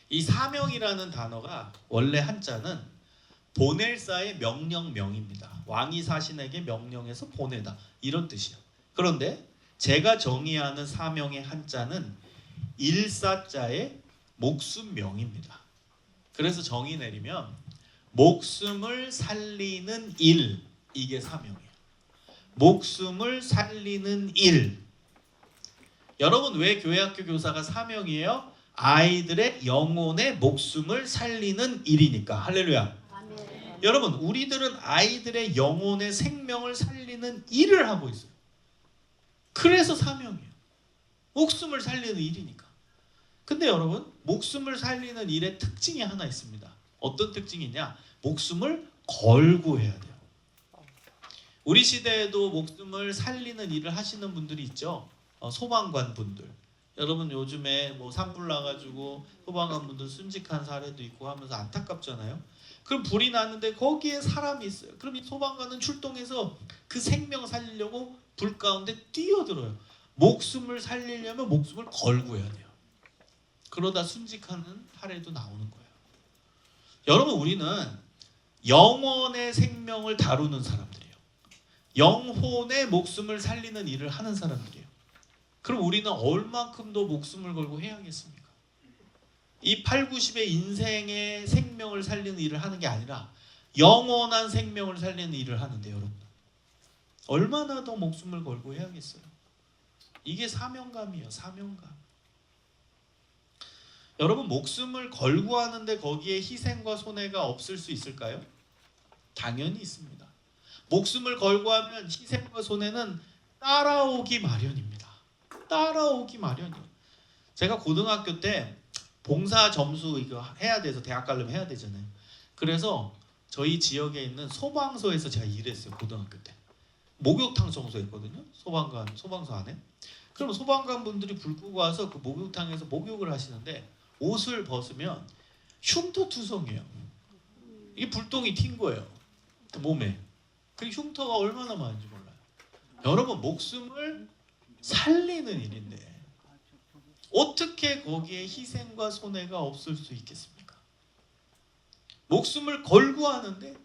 이 사명이라는 단어가 원래 한자는 보낼사의 명령명입니다. 왕이 사신에게 명령해서 보내다 이런 뜻이에요. 그런데 제가 정의하는 사명의 한자는 일사자의 목숨명입니다. 그래서 정의 내리면 목숨을 살리는 일 이게 사명이에요. 목숨을 살리는 일. 여러분 왜 교회학교 교사가 사명이에요? 아이들의 영혼의 목숨을 살리는 일이니까. 할렐루야. 아멘. 여러분 우리들은 아이들의 영혼의 생명을 살리는 일을 하고 있어요. 그래서 사명이에요. 목숨을 살리는 일이니까. 근데 여러분 목숨을 살리는 일의 특징이 하나 있습니다. 어떤 특징이 있냐? 목숨을 걸고 해야 돼요. 우리 시대에도 목숨을 살리는 일을 하시는 분들이 있죠. 소방관 분들. 여러분 요즘에 뭐 산불 나가지고 소방관 분들 순직한 사례도 있고 하면서 안타깝잖아요. 그럼 불이 났는데 거기에 사람이 있어요. 그럼 이 소방관은 출동해서 그 생명 살리려고 불 가운데 뛰어들어요. 목숨을 살리려면 목숨을 걸고 해야 돼요. 그러다 순직하는 사례도 나오는 거예요. 여러분 우리는 영혼의 생명을 다루는 사람들이에요. 영혼의 목숨을 살리는 일을 하는 사람들이에요. 그럼 우리는 얼만큼 더 목숨을 걸고 해야겠습니까? 이 8, 90의 인생의 생명을 살리는 일을 하는 게 아니라 영원한 생명을 살리는 일을 하는데 여러분 얼마나 더 목숨을 걸고 해야겠어요? 이게 사명감이에요. 사명감. 여러분 목숨을 걸고 하는데 거기에 희생과 손해가 없을 수 있을까요? 당연히 있습니다. 목숨을 걸고 하면 희생과 손해는 따라오기 마련입니다. 따라오기 마련이에요. 제가 고등학교 때 봉사 점수 이거 해야 돼서 대학 가려면 해야 되잖아요. 그래서 저희 지역에 있는 소방서에서 제가 일했어요. 고등학교 때. 목욕탕 청소했거든요. 소방서 안에. 그럼 소방관 분들이 불 끄고 와서 그 목욕탕에서 목욕을 하시는데 옷을 벗으면 흉터투성이에요. 이게 불똥이 튄 거예요. 몸에. 그 흉터가 얼마나 많은지 몰라요. 여러분 목숨을 살리는 일인데 어떻게 거기에 희생과 손해가 없을 수 있겠습니까? 목숨을 걸고 하는데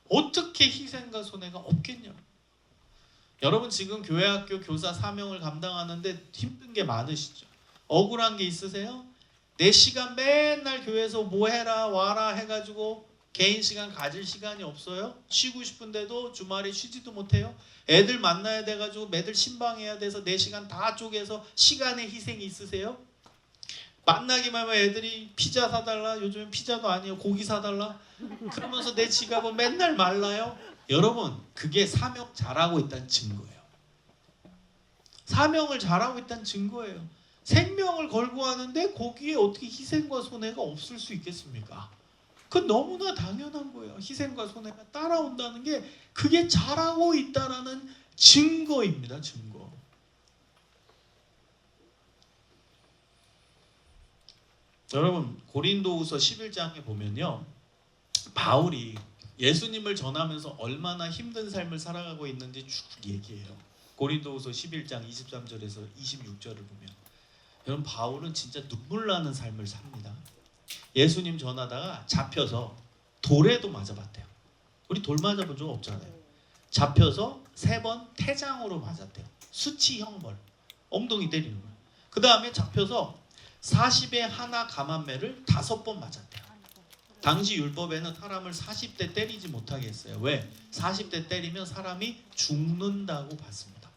어떻게 희생과 손해가 없겠냐? 여러분 지금 교회학교 교사 사명을 감당하는데 힘든 게 많으시죠? 억울한 게 있으세요? 내 시간 맨날 교회에서 뭐 해라 와라 해가지고 개인 시간 가질 시간이 없어요? 쉬고 싶은데도 주말에 쉬지도 못해요? 애들 만나야 돼가지고 애들 신방해야 돼서 내 시간 다 쪼개서 시간의 희생이 있으세요? 만나기만 하면 애들이 피자 사달라, 요즘엔 피자도 아니에요, 고기 사달라 그러면서 내 지갑은 맨날 말라요? 여러분 그게 사명 잘하고 있다는 증거예요. 사명을 잘하고 있다는 증거예요. 생명을 걸고 하는데 거기에 어떻게 희생과 손해가 없을 수 있겠습니까? 그건 너무나 당연한 거예요. 희생과 손해가 따라온다는 게 그게 잘하고 있다라는 증거입니다. 증거. 여러분 고린도후서 11장에 보면요. 바울이 예수님을 전하면서 얼마나 힘든 삶을 살아가고 있는지 쭉 얘기해요. 고린도후서 11장 23절에서 26절을 보면 여러분 바울은 진짜 눈물 나는 삶을 삽니다. 예수님 전하다가 잡혀서 돌에도 맞아봤대요. 우리 돌 맞아본 적 없잖아요. 잡혀서 3번 태장으로 맞았대요. 수치 형벌, 엉덩이 때리는 거예요. 그 다음에 잡혀서 40에 하나 감한매를 5번 맞았대요. 당시 율법에는 사람을 40대 때리지 못하게 했어요. 왜? 40대 때리면 사람이 죽는다고 봤습니다.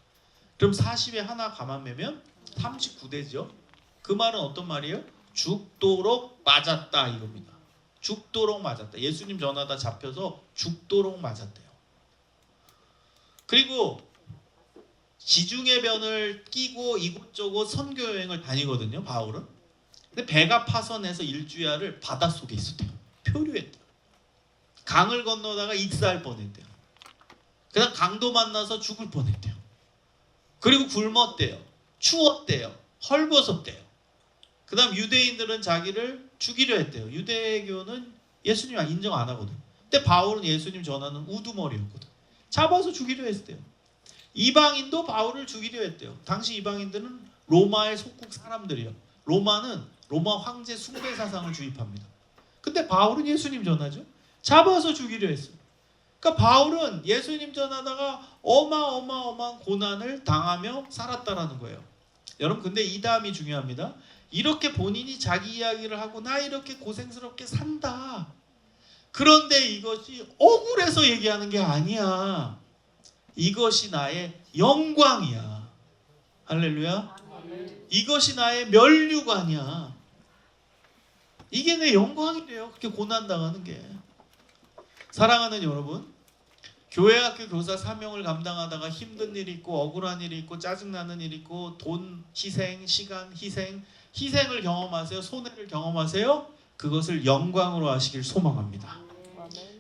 그럼 40에 하나 감한매면 39대죠. 그 말은 어떤 말이에요? 죽도록 맞았다 이겁니다. 죽도록 맞았다. 예수님 전하다 잡혀서 죽도록 맞았대요. 그리고 지중해 변을 끼고 이곳저곳 선교 여행을 다니거든요. 바울은. 근데 배가 파선해서 일주야를 바닷속에 있었대요. 표류했대요. 강을 건너다가 익사할 뻔했대요. 그다음 강도 만나서 죽을 뻔했대요. 그리고 굶었대요. 추웠대요. 헐벗었대요. 그 다음 유대인들은 자기를 죽이려 했대요. 유대교는 예수님 인정 안 하거든. 근데 바울은 예수님 전하는 우두머리였거든. 잡아서 죽이려 했대요. 이방인도 바울을 죽이려 했대요. 당시 이방인들은 로마의 속국 사람들이에요. 로마는 로마 황제 숭배 사상을 주입합니다. 근데 바울은 예수님 전하죠. 잡아서 죽이려 했어요. 그러니까 바울은 예수님 전하다가 어마어마한 고난을 당하며 살았다라는 거예요. 여러분 근데 이 다음이 중요합니다. 이렇게 본인이 자기 이야기를 하고 나 이렇게 고생스럽게 산다. 그런데 이것이 억울해서 얘기하는 게 아니야. 이것이 나의 영광이야. 할렐루야. 이것이 나의 면류관이야. 이게 내 영광이래요. 그렇게 고난당하는 게. 사랑하는 여러분, 교회학교 교사 사명을 감당하다가 힘든 일이 있고 억울한 일이 있고 짜증나는 일이 있고 돈 희생, 시간 희생, 희생을 경험하세요. 손해를 경험하세요. 그것을 영광으로 하시길 소망합니다.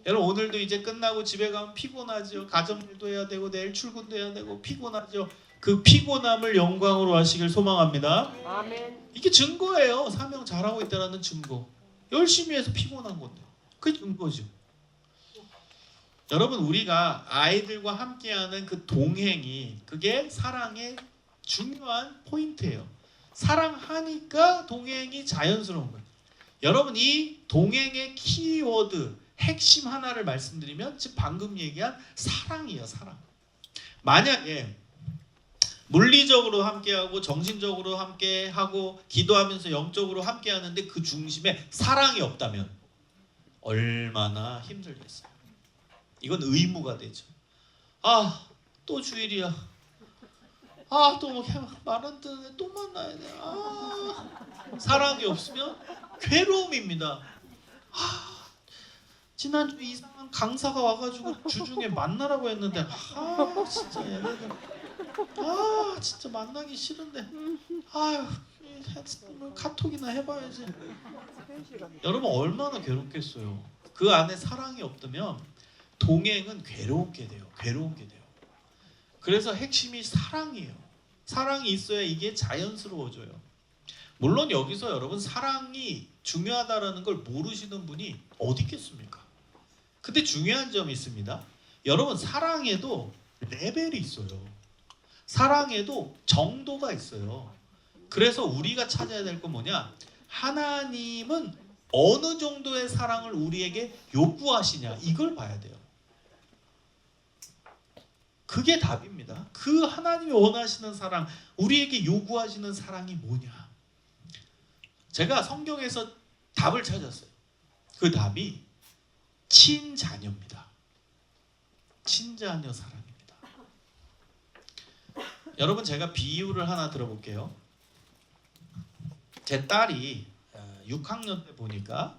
여러분 오늘도 이제 끝나고 집에 가면 피곤하죠. 가정일도 해야 되고 내일 출근도 해야 되고 피곤하죠. 그 피곤함을 영광으로 하시길 소망합니다. 아멘. 이게 증거예요. 사명 잘하고 있다는 증거. 열심히 해서 피곤한 건데 그게 증거죠. 여러분 우리가 아이들과 함께하는 그 동행이 그게 사랑의 중요한 포인트예요. 사랑하니까 동행이 자연스러운 거예요. 여러분 이 동행의 키워드 핵심 하나를 말씀드리면 지금 방금 얘기한 사랑이에요. 사랑. 만약에 물리적으로 함께하고 정신적으로 함께하고 기도하면서 영적으로 함께하는데 그 중심에 사랑이 없다면 얼마나 힘들겠어요. 이건 의무가 되죠. 아, 또 주일이야. 아, 또 말안 듣는데 또 만나야 돼. 아, 사랑이 없으면 괴로움입니다. 아, 지난주 이상한 강사가 와가지고 주중에 만나라고 했는데 아, 진짜 얘네들 아, 진짜 만나기 싫은데 아유, 카톡이나 해봐야지. 여러분 얼마나 괴롭겠어요. 그 안에 사랑이 없다면 동행은 괴롭게 돼요. 괴로운 게 돼요. 그래서 핵심이 사랑이에요. 사랑이 있어야 이게 자연스러워져요. 물론 여기서 여러분 사랑이 중요하다라는 걸 모르시는 분이 어디 있겠습니까? 근데 중요한 점이 있습니다. 여러분 사랑에도 레벨이 있어요. 사랑에도 정도가 있어요. 그래서 우리가 찾아야 될 건 뭐냐? 하나님은 어느 정도의 사랑을 우리에게 요구하시냐 이걸 봐야 돼요. 그게 답입니다. 그 하나님이 원하시는 사랑, 우리에게 요구하시는 사랑이 뭐냐? 제가 성경에서 답을 찾았어요. 그 답이 친자녀입니다. 친자녀 사랑입니다. 여러분 제가 비유를 하나 들어볼게요. 제 딸이 6학년 때 보니까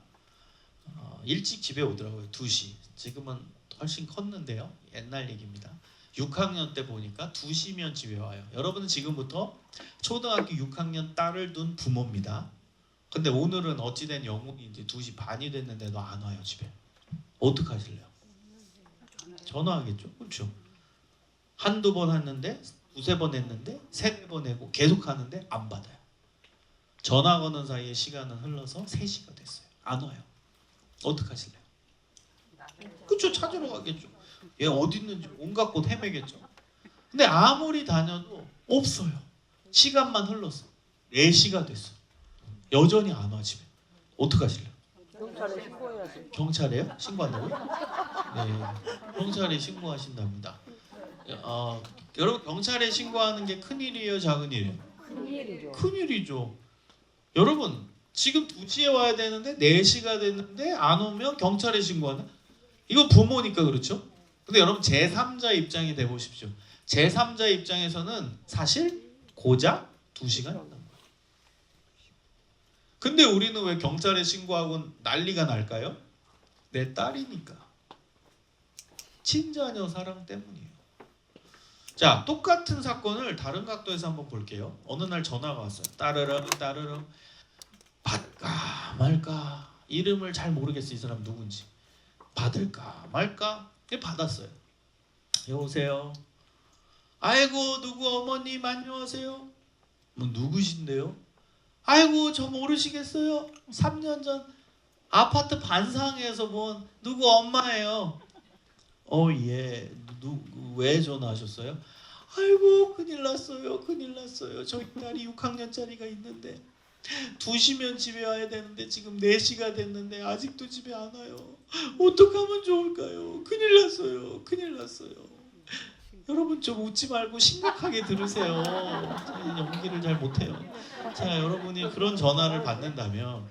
일찍 집에 오더라고요. 2시. 지금은 훨씬 컸는데요. 옛날 얘기입니다. 6학년 때 보니까 2시면 집에 와요. 여러분은 지금부터 초등학교 6학년 딸을 둔 부모입니다. 근데 오늘은 어찌된 영웅이 이제 2시 반이 됐는데도 안 와요 집에. 어떡하실래요? 전화하겠죠. 그렇죠. 한두 번 했는데 두세 번 했는데 세네 번 했고 계속 하는데 안 받아요. 전화 거는 사이에 시간은 흘러서 3시가 됐어요. 안 와요. 어떡하실래요? 그쵸. 찾으러 가겠죠. 얘 어디 있는지 온갖 곳 헤매겠죠. 근데 아무리 다녀도 없어요. 시간만 흘렀어. 4시가 됐어. 여전히 안 와 집에. 어떡하실래요? 경찰에 신고해야지. 경찰에요? 신고한다고요? 네, 경찰에 신고하신답니다. 여러분 경찰에 신고하는 게 큰일이에요? 작은 일이에요? 큰일이죠. 큰일이죠. 여러분 지금 2시에 와야 되는데 4시가 됐는데 안 오면 경찰에 신고하는? 이거 부모니까 그렇죠? 근데 여러분 제3자 입장이 돼보십시오. 제3자 입장에서는 사실 고작 2시간 있는 거예요. 근데 우리는 왜 경찰에 신고하고 난리가 날까요? 내 딸이니까. 친자녀 사랑 때문이에요. 자, 똑같은 사건을 다른 각도에서 한번 볼게요. 어느 날 전화가 왔어요. 따르릉 받을까 말까. 이름을 잘 모르겠어. 이 사람 누군지. 받을까 말까. 받았어요. 여보세요. 아이고 누구 어머님 안녕하세요. 뭐 누구신데요? 아이고 저 모르시겠어요? 3년 전 아파트 반상에서 본 누구 엄마예요. 예. 왜 전화하셨어요? 아이고 큰일 났어요. 큰일 났어요. 저희 딸이 6학년짜리가 있는데 2시면 집에 와야 되는데 지금 4시가 됐는데 아직도 집에 안 와요. 어떡하면 좋을까요? 큰일 났어요. 큰일 났어요. 여러분 좀 웃지 말고 심각하게 들으세요. 저는 연기를 잘 못해요. 자, 여러분이 그런 전화를 받는다면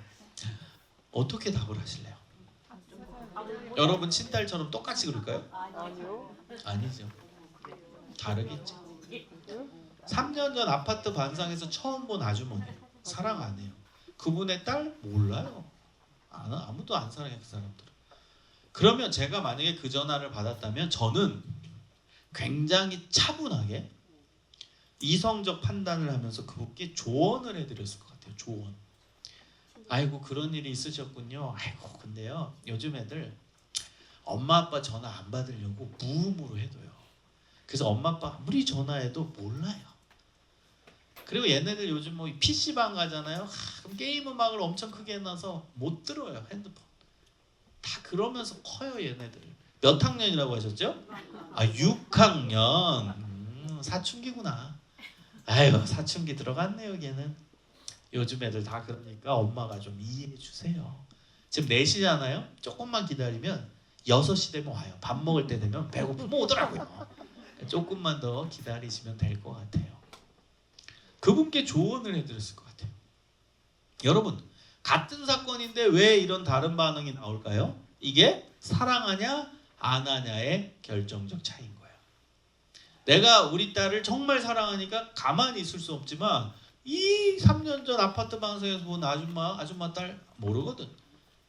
어떻게 답을 하실래요? 여러분 친딸처럼 똑같이 그럴까요? 아니요. 아니죠. 다르겠죠. 3년 전 아파트 반상에서 처음 본 아주머니 사랑 안 해요. 그분의 딸 몰라요. 아무도 안 사랑해 그 사람들은. 그러면 제가 만약에 그 전화를 받았다면 저는 굉장히 차분하게 이성적 판단을 하면서 그분께 조언을 해드렸을 것 같아요. 조언. 아이고 그런 일이 있으셨군요. 아이고 근데요 요즘 애들 엄마 아빠 전화 안 받으려고 무음으로 해둬요. 그래서 엄마 아빠 아무리 전화해도 몰라요. 그리고 얘네들 요즘 뭐 PC방 가잖아요. 그럼 게임 음악을 엄청 크게 해놔서 못 들어요. 핸드폰. 다 그러면서 커요 얘네들. 몇 학년이라고 하셨죠? 6학년. 사춘기구나. 아유 사춘기 들어갔네요 걔는. 요즘 애들 다 그러니까 엄마가 좀 이해해 주세요. 지금 4시잖아요. 조금만 기다리면 6시 되면 와요. 밥 먹을 때 되면 배고프면 오더라고요. 조금만 더 기다리시면 될 것 같아요. 그분께 조언을 해드렸을 것 같아요. 여러분 같은 사건인데 왜 이런 다른 반응이 나올까요? 이게 사랑하냐 안 하냐의 결정적 차이인 거예요. 내가 우리 딸을 정말 사랑하니까 가만히 있을 수 없지만 이 3년 전 아파트 방송에서 본 아줌마 딸 모르거든.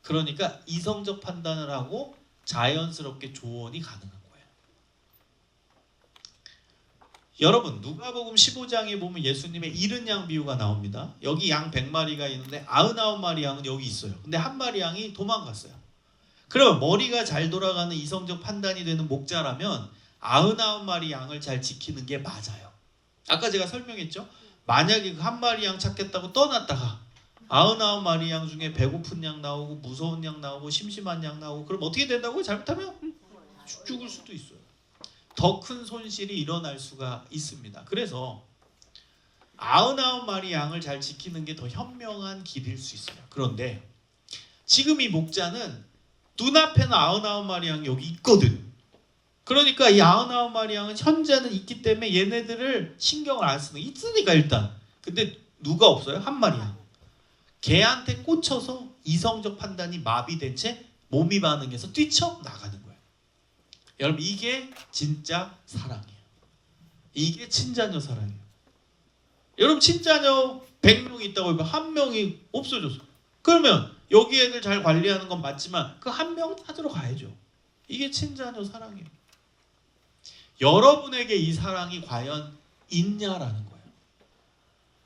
그러니까 이성적 판단을 하고 자연스럽게 조언이 가능한 거예요. 여러분 누가복음 15장에 보면 예수님의 잃은 양 비유가 나옵니다. 여기 양 100마리가 있는데 99마리 양은 여기 있어요. 근데 한 마리 양이 도망갔어요. 그럼 머리가 잘 돌아가는 이성적 판단이 되는 목자라면 99마리 양을 잘 지키는 게 맞아요. 아까 제가 설명했죠. 만약에 그 한 마리 양 찾겠다고 떠났다가 99마리 양 중에 배고픈 양 나오고 무서운 양 나오고 심심한 양 나오고 그럼 어떻게 된다고요? 잘못하면 죽을 수도 있어요. 더 큰 손실이 일어날 수가 있습니다. 그래서 99마리 양을 잘 지키는 게 더 현명한 길일 수 있어요. 그런데 지금 이 목자는 눈앞에는 99마리 양이 여기 있거든. 그러니까 이 99마리 양은 현재는 있기 때문에 얘네들을 신경을 안 쓰는 게 있으니까 일단. 근데 누가 없어요? 한 마리 양. 걔한테 꽂혀서 이성적 판단이 마비된 채 몸이 반응해서 뛰쳐나가는 거예요. 여러분 이게 진짜 사랑이에요. 이게 친자녀 사랑이에요. 여러분 친자녀 100명이 있다고 해봐 한 명이 없어졌어. 그러면 여기 애들 잘 관리하는 건 맞지만 그 한 명 찾으러 가야죠. 이게 친자녀 사랑이에요. 여러분에게 이 사랑이 과연 있냐라는 거예요.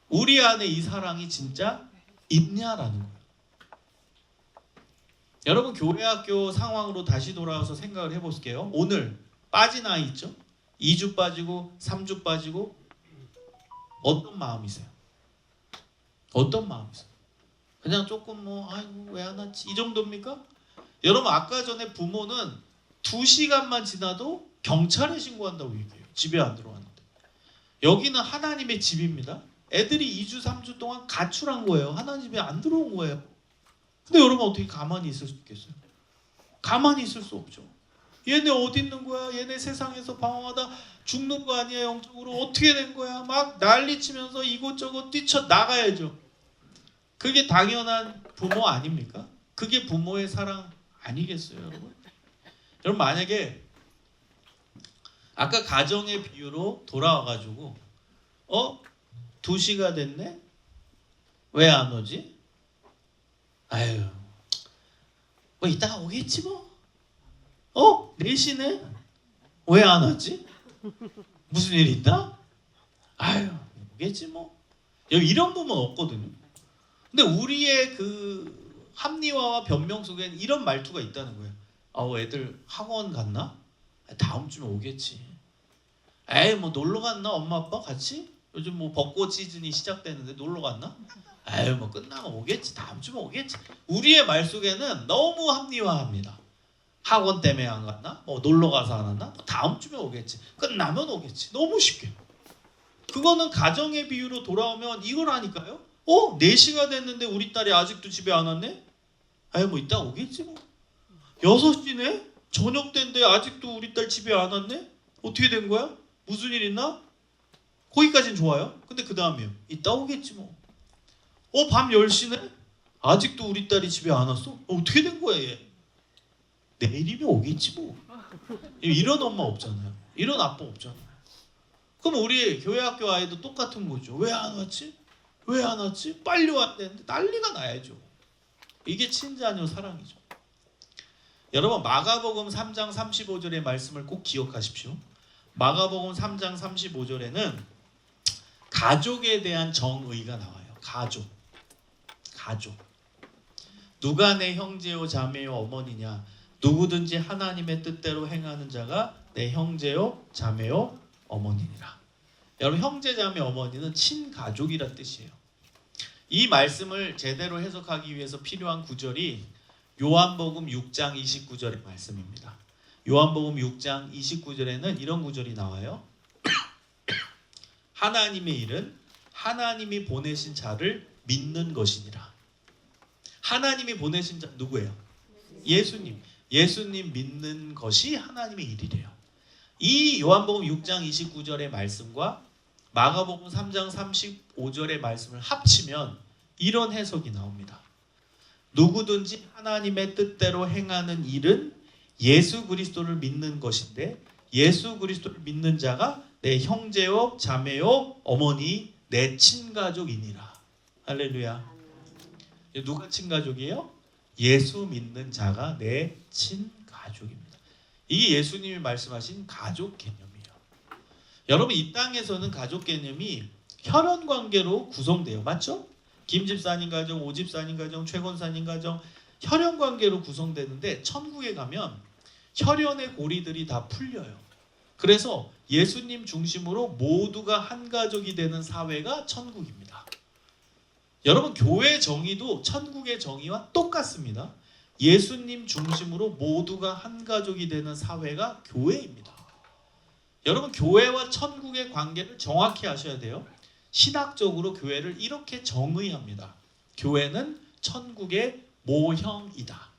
우리 안에 이 사랑이 진짜 있냐라는 거예요. 여러분 교회학교 상황으로 다시 돌아와서 생각을 해볼게요. 오늘 빠진 아이 있죠? 2주 빠지고 3주 빠지고 어떤 마음이세요? 어떤 마음이세요? 그냥 조금 뭐 아이고 왜 안 왔지 이 정도입니까? 여러분 아까 전에 부모는 2시간만 지나도 경찰에 신고한다고 얘기해요. 집에 안 들어왔는데. 여기는 하나님의 집입니다. 애들이 2주 3주 동안 가출한 거예요. 하나님 집에 안 들어온 거예요. 근데 여러분 어떻게 가만히 있을 수 있겠어요? 가만히 있을 수 없죠. 얘네 어디 있는 거야? 얘네 세상에서 방황하다 죽는 거 아니야? 영적으로 어떻게 된 거야? 막 난리치면서 이곳저곳 뛰쳐나가야죠. 그게 당연한 부모 아닙니까? 그게 부모의 사랑 아니겠어요, 여러분? 여러분 만약에 아까 가정의 비유로 돌아와가지고 2시가 됐네? 왜 안 오지? 아유 뭐 이따가 오겠지 뭐. 4시네? 왜 안 왔지? 무슨 일 있다? 아유 오겠지 뭐. 여기 이런 부분 없거든요. 근데 우리의 그 합리화와 변명 속에는 이런 말투가 있다는 거예요. 애들 학원 갔나? 다음 주면 오겠지. 에이 뭐 놀러 갔나? 엄마 아빠 같이? 요즘 뭐 벚꽃 시즌이 시작되는데 놀러 갔나? 에이 뭐 끝나면 오겠지. 다음 주면 오겠지. 우리의 말 속에는 너무 합리화합니다. 학원 때문에 안 갔나? 뭐 놀러 가서 안 왔나? 다음 주면 오겠지. 끝나면 오겠지. 너무 쉽게. 그거는 가정의 비유로 돌아오면 이거라니까요. 4시가 됐는데 우리 딸이 아직도 집에 안 왔네? 아유 뭐 이따 오겠지 뭐. 6시네? 저녁 된데 아직도 우리 딸 집에 안 왔네? 어떻게 된 거야? 무슨 일 있나? 거기까지는 좋아요. 근데 그 다음이요. 이따 오겠지 뭐. 밤 10시네? 아직도 우리 딸이 집에 안 왔어? 어떻게 된 거야 얘? 내일이면 오겠지 뭐. 이런 엄마 없잖아요. 이런 아빠 없잖아요. 그럼 우리 교회학교 아이도 똑같은 거죠. 왜 안 왔지? 왜 안 왔지? 빨리 와야 되는데 난리가 나야죠. 이게 친자녀 사랑이죠. 여러분 마가복음 3장 35절의 말씀을 꼭 기억하십시오. 마가복음 3장 35절에는 가족에 대한 정의가 나와요. 가족. 누가 내 형제요 자매요 어머니냐? 누구든지 하나님의 뜻대로 행하는 자가 내 형제요 자매요 어머니니라. 여러분 형제 자매 어머니는 친가족이란 뜻이에요. 이 말씀을 제대로 해석하기 위해서 필요한 구절이 요한복음 6장 29절의 말씀입니다. 요한복음 6장 29절에는 이런 구절이 나와요. 하나님의 일은 하나님이 보내신 자를 믿는 것이니라. 하나님이 보내신 자 누구예요? 예수님. 예수님 믿는 것이 하나님의 일이래요. 이 요한복음 6장 29절의 말씀과 마가복음 3장 35절의 말씀을 합치면 이런 해석이 나옵니다. 누구든지 하나님의 뜻대로 행하는 일은 예수 그리스도를 믿는 것인데 예수 그리스도를 믿는 자가 내 형제요 자매요 어머니 내 친가족이니라. 할렐루야. 누가 친가족이에요? 예수 믿는 자가 내 친가족입니다. 이게 예수님이 말씀하신 가족 개념이에요. 여러분 이 땅에서는 가족 개념이 혈연 관계로 구성돼요. 맞죠? 김집사님 가정, 오집사님 가정, 최권사님 가정 혈연 관계로 구성되는데 천국에 가면 혈연의 고리들이 다 풀려요. 그래서 예수님 중심으로 모두가 한 가족이 되는 사회가 천국입니다. 여러분 교회 정의도 천국의 정의와 똑같습니다. 예수님 중심으로 모두가 한 가족이 되는 사회가 교회입니다. 여러분 교회와 천국의 관계를 정확히 아셔야 돼요. 신학적으로 교회를 이렇게 정의합니다. 교회는 천국의 모형이다.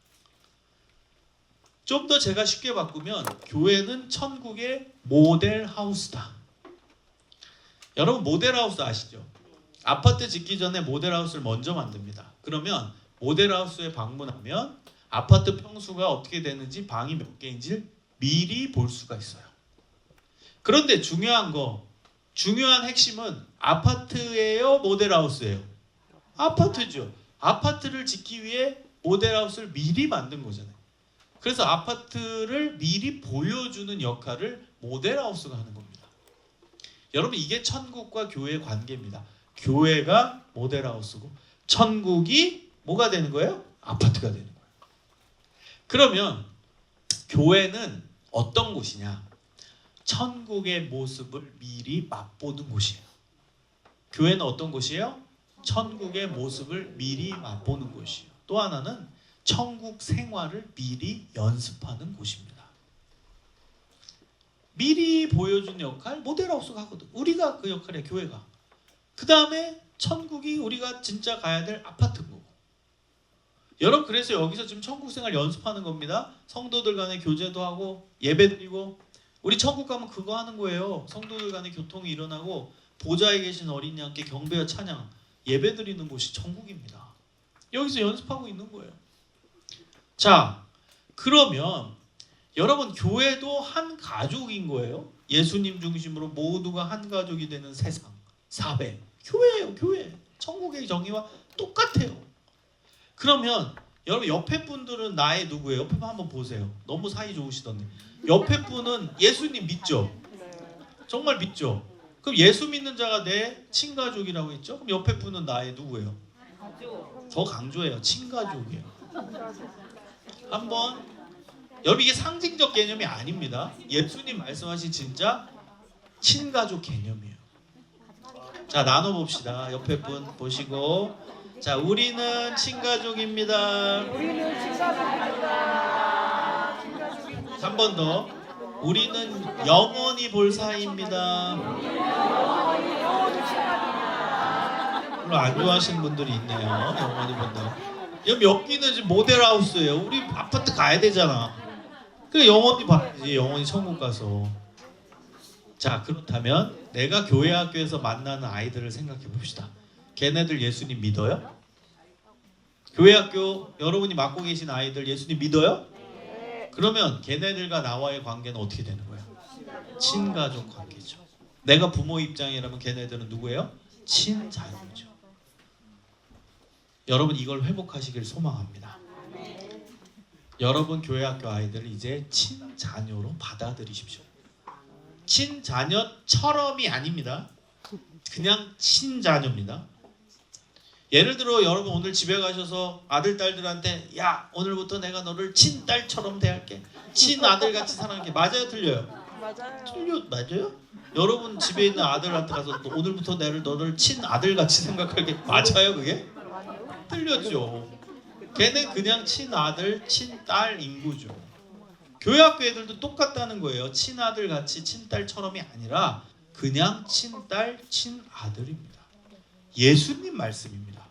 좀 더 제가 쉽게 바꾸면 교회는 천국의 모델하우스다. 여러분 모델하우스 아시죠? 아파트 짓기 전에 모델하우스를 먼저 만듭니다. 그러면 모델하우스에 방문하면 아파트 평수가 어떻게 되는지 방이 몇 개인지 미리 볼 수가 있어요. 그런데 중요한 핵심은 아파트예요, 모델하우스예요? 아파트죠. 아파트를 짓기 위해 모델하우스를 미리 만든 거잖아요. 그래서 아파트를 미리 보여주는 역할을 모델하우스가 하는 겁니다. 여러분 이게 천국과 교회의 관계입니다. 교회가 모델하우스고 천국이 뭐가 되는 거예요? 아파트가 되는 거예요. 그러면 교회는 어떤 곳이냐? 천국의 모습을 미리 맛보는 곳이에요. 교회는 어떤 곳이에요? 천국의 모습을 미리 맛보는 곳이에요. 또 하나는 천국 생활을 미리 연습하는 곳입니다. 미리 보여준 역할 모델하우스가 하거든. 우리가 그 역할이에요. 교회가. 그 다음에 천국이 우리가 진짜 가야 될 아파트인 거고. 여러분 그래서 여기서 지금 천국 생활 연습하는 겁니다. 성도들 간에 교제도 하고 예배 드리고. 우리 천국 가면 그거 하는 거예요. 성도들 간에 교통이 일어나고 보좌에 계신 어린 양께 경배와 찬양 예배 드리는 곳이 천국입니다. 여기서 연습하고 있는 거예요. 자, 그러면 여러분 교회도 한 가족인 거예요. 예수님 중심으로 모두가 한 가족이 되는 세상, 사회, 교회예요. 교회. 천국의 정의와 똑같아요. 그러면 여러분 옆에 분들은 나의 누구예요? 옆에 분 한번 보세요. 너무 사이 좋으시던데. 옆에 분은 예수님 믿죠? 정말 믿죠? 그럼 예수 믿는 자가 내 친가족이라고 했죠? 그럼 옆에 분은 나의 누구예요? 더 강조해요. 친가족이에요. 한번 여러분 이게 상징적 개념이 아닙니다. 예수님 말씀하신 진짜 친가족 개념이에요. 자 나눠봅시다. 옆에 분 보시고 자 우리는 친가족입니다. 우리는 친가족입니다. 한 번 더. 우리는 영원히 볼 사이입니다. 물론 안 좋아하시는 분들이 있네요. 영원히 본다. 여기는 지금 모델하우스예요. 우리 아파트 가야 되잖아. 그래 영원히 봐야지. 영원히 천국 가서. 자 그렇다면 내가 교회 학교에서 만나는 아이들을 생각해 봅시다. 걔네들 예수님 믿어요? 교회 학교 여러분이 맡고 계신 아이들 예수님 믿어요? 그러면 걔네들과 나와의 관계는 어떻게 되는 거예요? 친가족 관계죠. 내가 부모 입장이라면 걔네들은 누구예요? 친자녀죠. 여러분 이걸 회복하시길 소망합니다. 여러분 교회 학교 아이들을 이제 친자녀로 받아들이십시오. 친자녀처럼이 아닙니다. 그냥 친자녀입니다. 예를 들어 여러분 오늘 집에 가셔서 아들 딸들한테 야 오늘부터 내가 너를 친딸처럼 대할게. 친아들같이 사랑할게. 맞아요 틀려요? 맞아요. 맞아요? 여러분 집에 있는 아들한테 가서 오늘부터 너를 친아들같이 생각할게. 맞아요 그게? 틀렸죠. 걔는 그냥 친아들 친딸 인구죠. 교회 학교 애들도 똑같다는 거예요. 친아들같이 친딸처럼이 아니라 그냥 친딸 친아들입니다. 예수님 말씀입니다.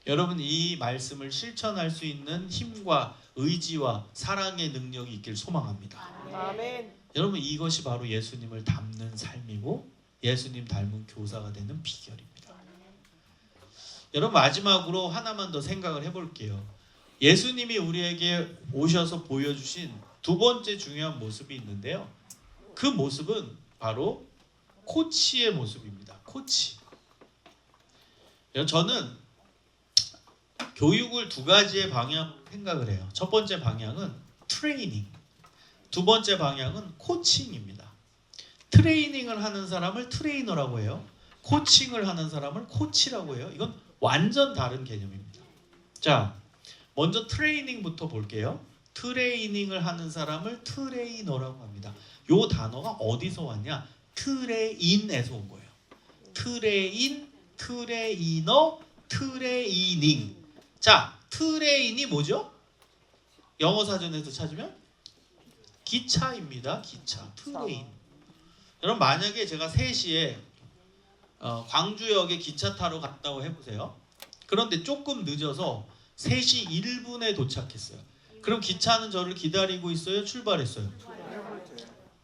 여러분 이 말씀을 실천할 수 있는 힘과 의지와 사랑의 능력이 있길 소망합니다. 아멘. 여러분 이것이 바로 예수님을 닮는 삶이고 예수님 닮은 교사가 되는 비결입니다. 여러분 마지막으로 하나만 더 생각을 해볼게요. 예수님이 우리에게 오셔서 보여주신 두 번째 중요한 모습이 있는데요. 그 모습은 바로 코치의 모습입니다. 코치. 저는 교육을 두 가지의 방향으로 생각을 해요. 첫 번째 방향은 트레이닝, 두 번째 방향은 코칭입니다. 트레이닝을 하는 사람을 트레이너라고 해요. 코칭을 하는 사람을 코치라고 해요. 이건 완전 다른 개념입니다. 자, 먼저 트레이닝부터 볼게요. 트레이닝을 하는 사람을 트레이너라고 합니다. 요 단어가 어디서 왔냐? 트레인에서 온 거예요. 트레인, 트레이너, 트레이닝. 자, 트레인이 뭐죠? 영어 사전에서 찾으면 기차입니다. 기차. 트레인. 여러분 만약에 제가 3시에 광주역에 기차 타러 갔다고 해보세요. 그런데 조금 늦어서 3시 1분에 도착했어요. 그럼 기차는 저를 기다리고 있어요? 출발했어요?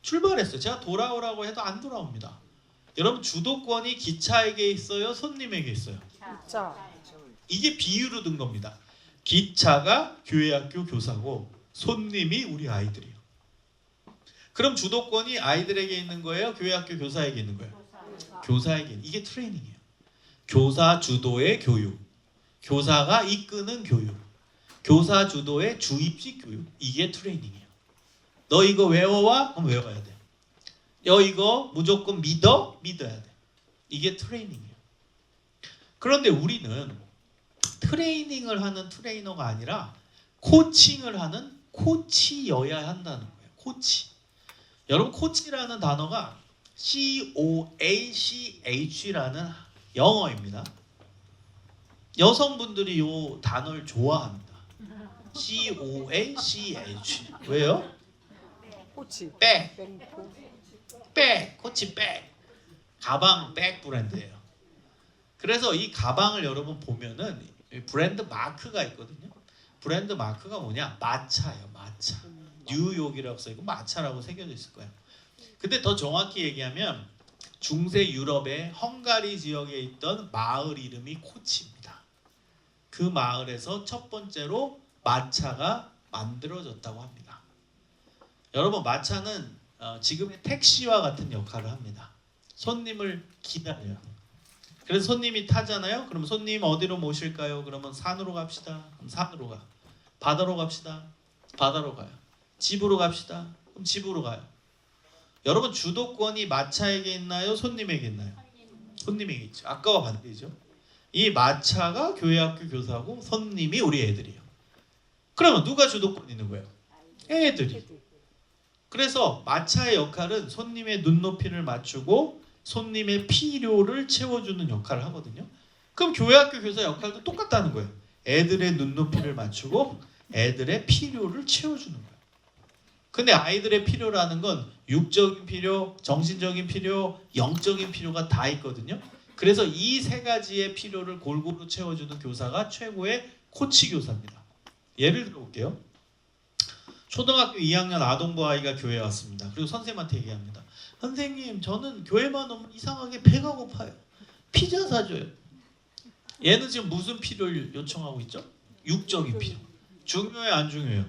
출발했어요. 제가 돌아오라고 해도 안 돌아옵니다. 여러분 주도권이 기차에게 있어요? 손님에게 있어요? 자, 이게 비유로 든 겁니다. 기차가 교회학교 교사고 손님이 우리 아이들이에요. 그럼 주도권이 아이들에게 있는 거예요? 교회학교 교사에게 있는 거예요? 교사에게. 이게 트레이닝이에요. 교사 주도의 교육, 교사가 이끄는 교육, 교사 주도의 주입식 교육. 이게 트레이닝이에요. 너 이거 외워와? 그럼 외워야 돼. 너 이거 무조건 믿어? 믿어야 돼. 이게 트레이닝이에요. 그런데 우리는 트레이닝을 하는 트레이너가 아니라 코칭을 하는 코치여야 한다는 거예요. 코치. 여러분 코치라는 단어가 COACH라는 영어입니다. 여성분들이 이 단어를 좋아합니다. COACH. 왜요? 코치. 백. 뱅코. 백. 코치 백. 가방 백 브랜드예요. 그래서 이 가방을 여러분 보면은 브랜드 마크가 있거든요. 브랜드 마크가 뭐냐? 마차예요. 마차. 뉴욕이라고 써있고 마차라고 새겨져 있을 거예요. 근데 더 정확히 얘기하면 중세 유럽의 헝가리 지역에 있던 마을 이름이 코치입니다. 그 마을에서 첫 번째로 마차가 만들어졌다고 합니다. 여러분 마차는 지금의 택시와 같은 역할을 합니다. 손님을 기다려요. 그래서 손님이 타잖아요. 그럼 손님 어디로 모실까요? 그러면 산으로 갑시다. 그럼 산으로 가. 바다로 갑시다. 바다로 가요. 집으로 갑시다. 그럼 집으로 가요. 여러분 주도권이 마차에게 있나요? 손님에게 있나요? 손님에게 있죠. 아까와 반대죠. 이 마차가 교회학교 교사고 손님이 우리 애들이에요. 그러면 누가 주도권 있는 거예요? 애들이. 그래서 마차의 역할은 손님의 눈높이를 맞추고 손님의 필요를 채워주는 역할을 하거든요. 그럼 교회학교 교사 역할도 똑같다는 거예요. 애들의 눈높이를 맞추고 애들의 필요를 채워주는 거예요. 근데 아이들의 필요라는 건 육적인 필요, 정신적인 필요, 영적인 필요가 다 있거든요. 그래서 이 3가지의 필요를 골고루 채워주는 교사가 최고의 코치 교사입니다. 예를 들어 볼게요. 초등학교 2학년 아동부 아이가 교회에 왔습니다. 그리고 선생님한테 얘기합니다. 선생님, 저는 교회만 오면 이상하게 배가 고파요. 피자 사줘요. 얘는 지금 무슨 필요를 요청하고 있죠? 육적인 필요. 중요해요, 안 중요해요?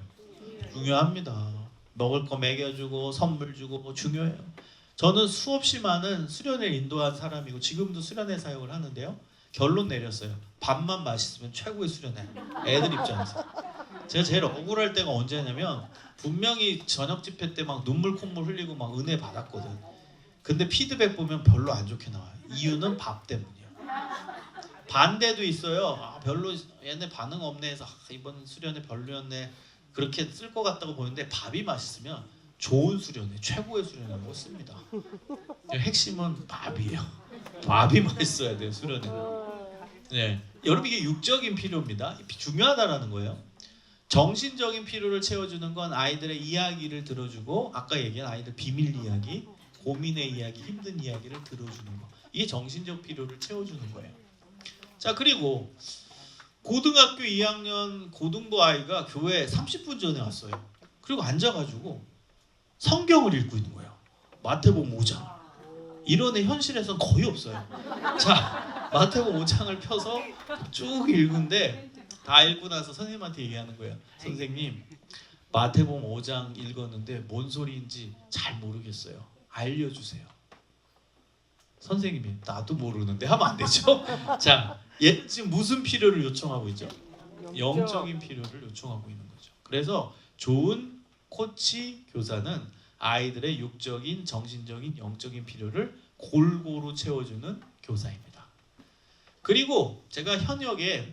중요합니다. 먹을 거 먹여주고 선물 주고 중요해요. 저는 수없이 많은 수련회를 인도한 사람이고 지금도 수련회 사역을 하는데요. 결론 내렸어요. 밥만 맛있으면 최고의 수련회. 애들 입장에서. 제가 제일 억울할 때가 언제냐면 분명히 저녁 집회 때 막 눈물 콧물 흘리고 막 은혜 받았거든. 근데 피드백 보면 별로 안 좋게 나와요. 이유는 밥 때문이에요. 반대도 있어요. 별로 얘네 반응 없네 해서 이번 수련회 별로였네. 그렇게 쓸 것 같다고 보는데 밥이 맛있으면 좋은 수련회, 최고의 수련회라고 씁니다. 핵심은 밥이에요. 밥이 맛있어야 돼요, 수련회는. 네, 여러분 이게 육적인 필요입니다. 중요하다라는 거예요. 정신적인 필요를 채워주는 건 아이들의 이야기를 들어주고 아까 얘기한 아이들 비밀 이야기, 고민의 이야기, 힘든 이야기를 들어주는 거. 이게 정신적 필요를 채워주는 거예요. 자, 그리고 고등학교 2학년 고등부 아이가 교회에 30분 전에 왔어요. 그리고 앉아가지고 성경을 읽고 있는 거예요. 마태복음 5장. 이런 애 현실에서는 거의 없어요. 자, 마태복음 5장을 펴서 쭉 읽는데 다 읽고 나서 선생님한테 얘기하는 거예요. 선생님, 마태복음 5장 읽었는데 뭔 소리인지 잘 모르겠어요. 알려주세요. 선생님이 나도 모르는데 하면 안 되죠. 자, 얘 지금 무슨 필요를 요청하고 있죠? 영적인 필요를 요청하고 있는 거죠. 그래서 좋은 코치 교사는 아이들의 육적인, 정신적인, 영적인 필요를 골고루 채워주는 교사입니다. 그리고 제가 현역에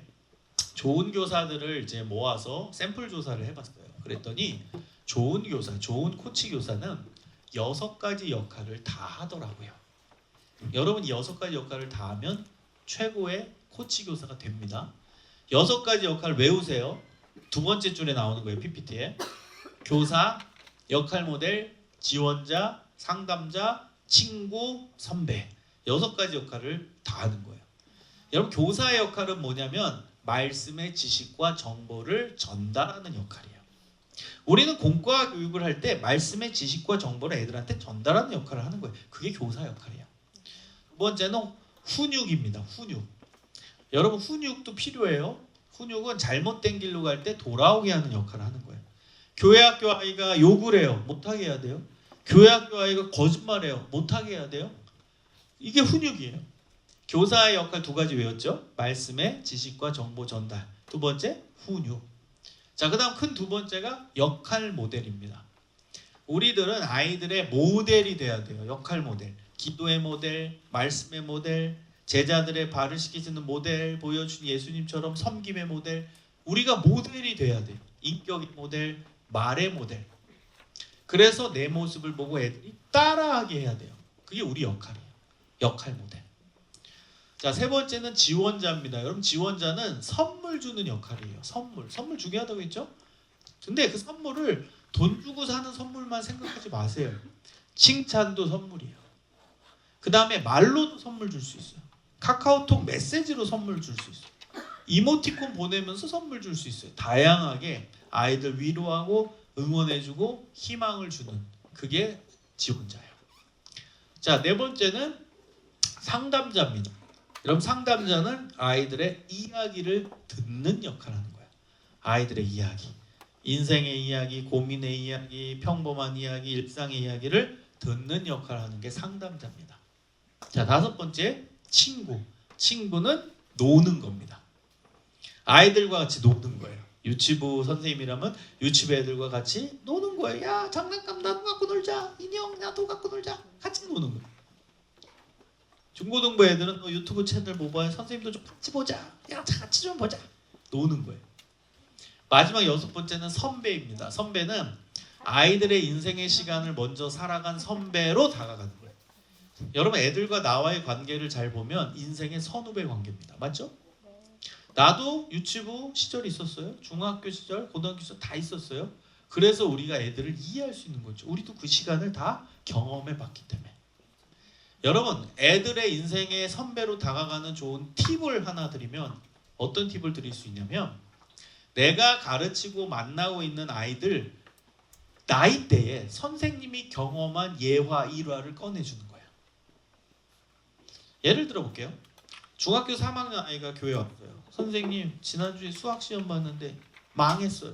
좋은 교사들을 이제 모아서 샘플 조사를 해봤어요. 그랬더니 좋은 교사, 좋은 코치 교사는 6가지 역할을 다 하더라고요. 여러분 이 6가지 역할을 다 하면 최고의 코치 교사가 됩니다. 6가지 역할 외우세요. 두 번째 줄에 나오는 거예요. PPT에. 교사, 역할 모델, 지원자, 상담자, 친구, 선배. 6가지 역할을 다 하는 거예요. 여러분 교사의 역할은 뭐냐면 말씀의 지식과 정보를 전달하는 역할이에요. 우리는 공과 교육을 할 때 말씀의 지식과 정보를 애들한테 전달하는 역할을 하는 거예요. 그게 교사 역할이에요. 두 번째는 훈육입니다. 훈육. 여러분 훈육도 필요해요. 훈육은 잘못된 길로 갈 때 돌아오게 하는 역할을 하는 거예요. 교회 학교 아이가 욕을 해요. 못하게 해야 돼요. 교회 학교 아이가 거짓말해요. 못하게 해야 돼요. 이게 훈육이에요. 교사의 역할 2가지 외웠죠? 말씀의 지식과 정보 전달. 두 번째 훈육. 자, 그 다음 큰 두 번째가 역할 모델입니다. 우리들은 아이들의 모델이 돼야 돼요. 역할 모델. 기도의 모델, 말씀의 모델, 제자들의 발을 씻기시는 모델, 보여준 예수님처럼 섬김의 모델. 우리가 모델이 돼야 돼요. 인격의 모델, 말의 모델. 그래서 내 모습을 보고 애들이 따라하게 해야 돼요. 그게 우리 역할이에요. 역할 모델. 자, 세 번째는 지원자입니다. 여러분 지원자는 선물 주는 역할이에요. 선물 주게 하다고 했죠? 근데 그 선물을 돈 주고 사는 선물만 생각하지 마세요. 칭찬도 선물이에요. 그 다음에 말로도 선물 줄 수 있어요. 카카오톡 메시지로 선물 줄 수 있어요. 이모티콘 보내면서 선물 줄 수 있어요. 다양하게 아이들 위로하고 응원해주고 희망을 주는 그게 지원자예요. 자, 네 번째는 상담자입니다. 여러분 상담자는 아이들의 이야기를 듣는 역할을 하는 거예요. 아이들의 이야기, 인생의 이야기, 고민의 이야기, 평범한 이야기, 일상의 이야기를 듣는 역할을 하는 게 상담자입니다. 자, 5번째 친구. 친구는 노는 겁니다. 아이들과 같이 노는 거예요. 유치부 선생님이라면 유치부 애들과 같이 노는 거예요. 야, 장난감 나도 갖고 놀자. 인형 나도 갖고 놀자. 같이 노는 거예요. 중고등부 애들은 유튜브 채널 뭐 봐요? 선생님도 좀 같이 보자. 야, 같이 좀 보자. 노는 거예요. 마지막 6번째는 선배입니다. 선배는 아이들의 인생의 시간을 먼저 살아간 선배로 다가가는 거예요. 여러분 애들과 나와의 관계를 잘 보면 인생의 선후배 관계입니다. 맞죠? 나도 유치부 시절이 있었어요. 중학교 시절, 고등학교 시절 다 있었어요. 그래서 우리가 애들을 이해할 수 있는 거죠. 우리도 그 시간을 다 경험해 봤기 때문에. 여러분 애들의 인생의 선배로 다가가는 좋은 팁을 하나 드리면 어떤 팁을 드릴 수 있냐면 내가 가르치고 만나고 있는 아이들 나이대에 선생님이 경험한 예화, 일화를 꺼내주는 거예요. 예를 들어 볼게요. 중학교 3학년 아이가 교회 왔어요. 선생님 지난주에 수학 시험 봤는데 망했어요.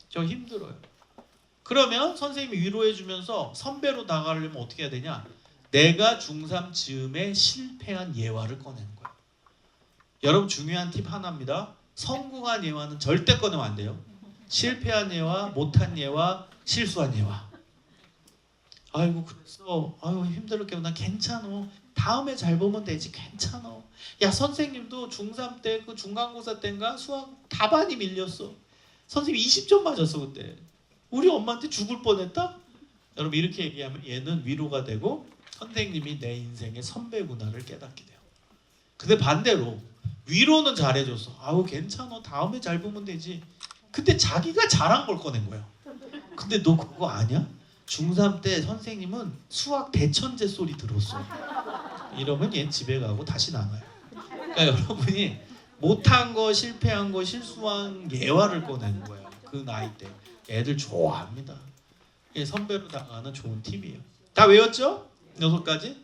저 힘들어요. 그러면 선생님이 위로해 주면서 선배로 나가려면 어떻게 해야 되냐? 내가 중3 즈음에 실패한 예화를 꺼내는 거예요. 여러분 중요한 팁 하나입니다. 성공한 예화는 절대 꺼내면 안 돼요. 실패한 예화, 못한 예화, 실수한 예화. 아이고 그랬어. 아이고 힘들었게 난 괜찮어. 다음에 잘 보면 되지. 괜찮아. 야 선생님도 중3 때 그 중간고사 때인가 수학 답안이 밀렸어. 선생님 20점 맞았어 그때. 우리 엄마한테 죽을 뻔했다. 여러분 이렇게 얘기하면 얘는 위로가 되고 선생님이 내 인생의 선배구나를 깨닫게 돼요. 근데 반대로 위로는 잘해줬어. 아우 괜찮아. 다음에 잘 보면 되지. 근데 자기가 잘한 걸 꺼낸 거예요. 근데 너 그거 아냐? 중3 때 선생님은 수학 대천재 소리 들었어. 이러면 얘는 집에 가고 다시 나가요. 그러니까 여러분이 못한 거, 실패한 거, 실수한 예화를 꺼내는 거예요. 그 나이 때. 애들 좋아합니다. 이게 선배로 나가는 좋은 팁이에요. 다 외웠죠? 6가지?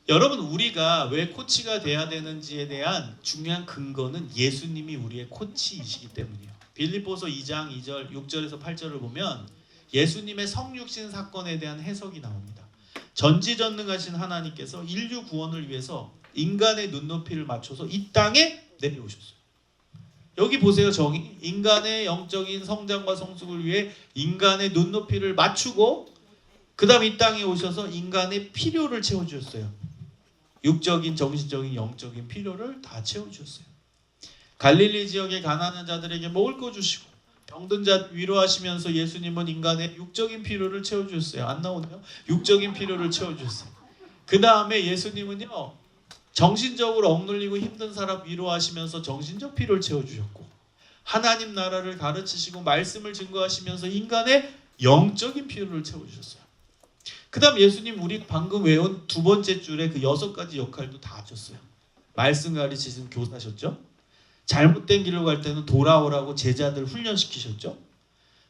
여러분 우리가 왜 코치가 돼야 되는지에 대한 중요한 근거는 예수님이 우리의 코치이시기 때문이에요. 빌립보서 2장 2절 6절에서 8절을 보면 예수님의 성육신 사건에 대한 해석이 나옵니다. 전지전능하신 하나님께서 인류 구원을 위해서 인간의 눈높이를 맞춰서 이 땅에 내려오셨어요. 여기 보세요. 정의. 인간의 영적인 성장과 성숙을 위해 인간의 눈높이를 맞추고 그 다음 이 땅에 오셔서 인간의 필요를 채워주셨어요. 육적인, 정신적인, 영적인 필요를 다 채워주셨어요. 갈릴리 지역의 가난한 자들에게 먹을 거 주시고 병든 자 위로하시면서 예수님은 인간의 육적인 필요를 채워주셨어요. 안 나오네요. 육적인 필요를 채워주셨어요. 그 다음에 예수님은요, 정신적으로 억눌리고 힘든 사람 위로하시면서 정신적 필요를 채워주셨고, 하나님 나라를 가르치시고 말씀을 증거하시면서 인간의 영적인 필요를 채워주셨어요. 그 다음 예수님 우리 방금 외운 두 번째 줄에 그 6가지 역할도 다 하셨어요. 말씀 가르치신 교사셨죠. 잘못된 길로 갈 때는 돌아오라고 제자들 훈련시키셨죠.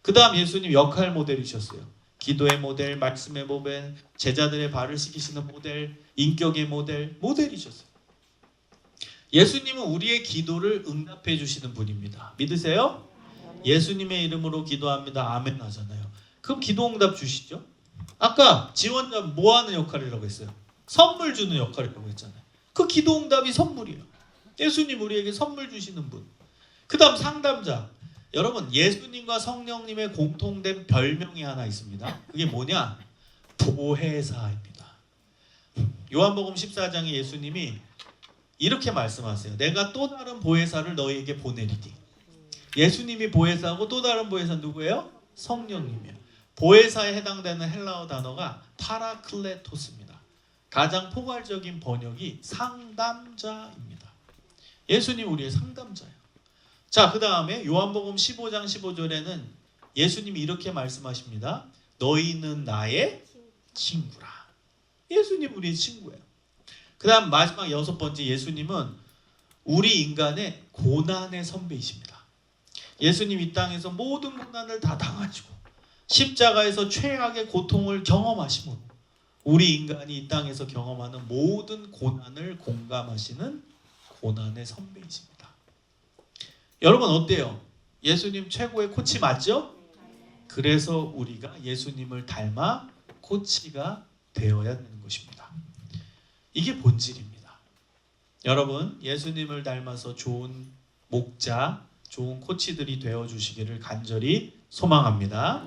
그 다음 예수님 역할 모델이셨어요. 기도의 모델, 말씀의 모델, 제자들의 발을 씻기시는 모델, 인격의 모델이셨어요. 예수님은 우리의 기도를 응답해 주시는 분입니다. 믿으세요? 예수님의 이름으로 기도합니다. 아멘 하잖아요. 그럼 기도 응답 주시죠? 아까 지원자 뭐 하는 역할이라고 했어요? 선물 주는 역할이라고 했잖아요. 그 기도 응답이 선물이에요. 예수님 우리에게 선물 주시는 분. 그 다음 상담자. 여러분 예수님과 성령님의 공통된 별명이 하나 있습니다. 그게 뭐냐? 보혜사입니다. 요한복음 14장에 예수님이 이렇게 말씀하세요. 내가 또 다른 보혜사를 너희에게 보내리니. 예수님이 보혜사고 또 다른 보혜사 누구예요? 성령님이에요. 보혜사에 해당되는 헬라어 단어가 파라클레토스입니다. 가장 포괄적인 번역이 상담자입니다. 예수님 우리의 상담자예요. 자, 그 다음에 요한복음 15장 15절에는 예수님이 이렇게 말씀하십니다. 너희는 나의 친구라. 예수님 우리의 친구예요. 그 다음 마지막 6번째, 예수님은 우리 인간의 고난의 선배이십니다. 예수님 이 땅에서 모든 고난을 다 당하시고 십자가에서 최악의 고통을 경험하심으로 우리 인간이 이 땅에서 경험하는 모든 고난을 공감하시는 고난의 선배이십니다. 여러분 어때요? 예수님 최고의 코치 맞죠? 그래서 우리가 예수님을 닮아 코치가 되어야 되는 것입니다. 이게 본질입니다. 여러분 예수님을 닮아서 좋은 목자, 좋은 코치들이 되어주시기를 간절히 소망합니다.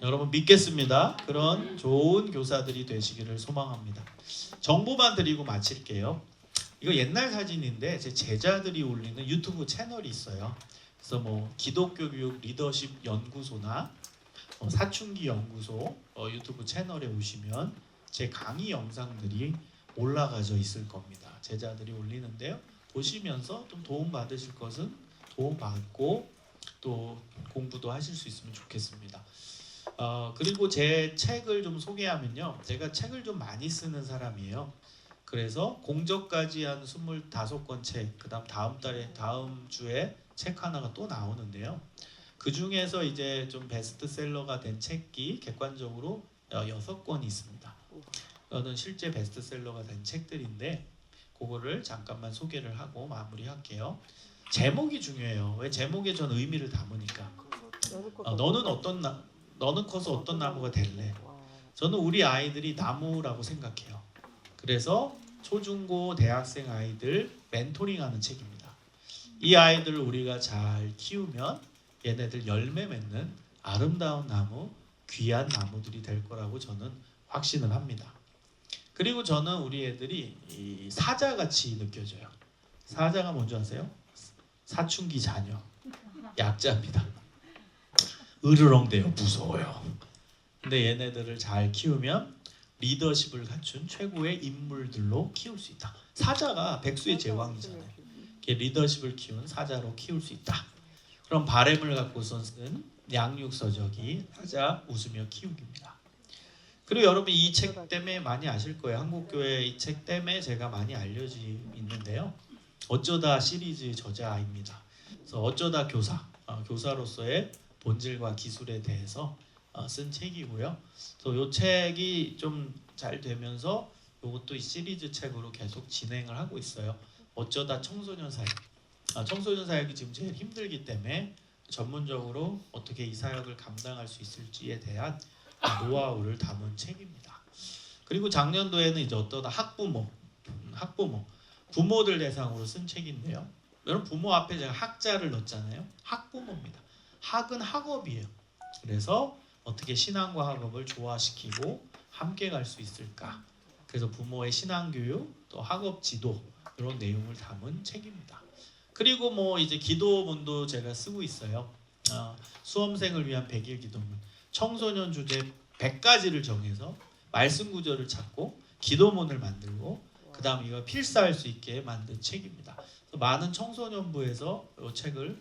여러분 믿겠습니다. 그런 좋은 교사들이 되시기를 소망합니다. 정보만 드리고 마칠게요. 이거 옛날 사진인데 제 제자들이 올리는 유튜브 채널이 있어요. 그래서 뭐 기독교 교육 리더십 연구소나 사춘기 연구소 유튜브 채널에 오시면 제 강의 영상들이 올라가져 있을 겁니다. 제자들이 올리는데요. 보시면서 좀 도움 받으실 것은 도움 받고 또 공부도 하실 수 있으면 좋겠습니다. 그리고 제 책을 좀 소개하면요. 제가 책을 좀 많이 쓰는 사람이에요. 그래서 공저까지 한 25권 책, 그다음 다음 주에 책 하나가 또 나오는데요. 그 중에서 이제 좀 베스트셀러가 된 책이 객관적으로 6권이 있습니다. 이거는 실제 베스트셀러가 된 책들인데 그거를 잠깐만 소개를 하고 마무리할게요. 제목이 중요해요. 왜? 제목에 전 의미를 담으니까. 너는 커서 어떤 나무가 될래? 저는 우리 아이들이 나무라고 생각해요. 그래서 초중고 대학생 아이들 멘토링하는 책입니다. 이 아이들을 우리가 잘 키우면 얘네들 열매 맺는 아름다운 나무, 귀한 나무들이 될 거라고 저는 확신을 합니다. 그리고 저는 우리 애들이 이 사자같이 느껴져요. 사자가 뭔지 아세요? 사춘기 자녀, 약자입니다. 으르렁대요. 무서워요. 근데 얘네들을 잘 키우면 리더십을 갖춘 최고의 인물들로 키울 수 있다. 사자가 백수의 제왕이잖아요. 리더십을 키운 사자로 키울 수 있다. 그럼 바램을 갖고서 쓴 양육서적이 사자 웃으며 키우기입니다. 그리고 여러분 이 책 때문에 많이 아실 거예요. 한국교회 이 책 때문에 제가 많이 알려지고 있는데요. 어쩌다 시리즈 저자입니다. 그래서 어쩌다 교사로서의 본질과 기술에 대해서 쓴 책이고요. 또 이 책이 좀 잘 되면서 이것도 이 시리즈 책으로 계속 진행을 하고 있어요. 어쩌다 청소년 사역. 청소년 사역이 지금 제일 힘들기 때문에 전문적으로 어떻게 이 사역을 감당할 수 있을지에 대한 노하우를 담은 책입니다. 그리고 작년도에는 이제 어떠다 학부모, 부모들 대상으로 쓴 책인데요. 여러분 부모 앞에 제가 학자를 넣었잖아요. 학부모입니다. 학은 학업이에요. 그래서 어떻게 신앙과 학업을 조화시키고 함께 갈 수 있을까? 그래서 부모의 신앙교육 또 학업 지도 이런 내용을 담은 책입니다. 그리고 뭐 이제 기도문도 제가 쓰고 있어요. 수험생을 위한 100일 기도문. 청소년 주제 100가지를 정해서 말씀 구절을 찾고 기도문을 만들고 그다음 이거 필사할 수 있게 만든 책입니다. 그래서 많은 청소년부에서 이 책을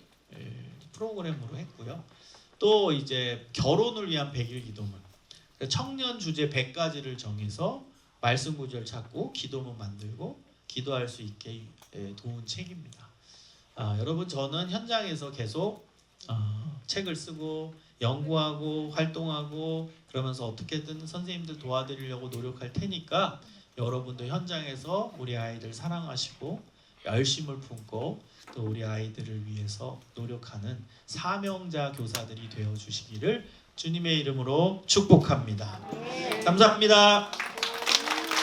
프로그램으로 했고요. 또 이제 결혼을 위한 100일 기도문. 청년 주제 100가지를 정해서 말씀 구절 찾고 기도문 만들고 기도할 수 있게 도운 책입니다. 여러분 저는 현장에서 계속 책을 쓰고 연구하고 활동하고 그러면서 어떻게든 선생님들 도와드리려고 노력할 테니까 여러분도 현장에서 우리 아이들 사랑하시고 열심을 품고 또 우리 아이들을 위해서 노력하는 사명자 교사들이 되어 주시기를 주님의 이름으로 축복합니다. 감사합니다.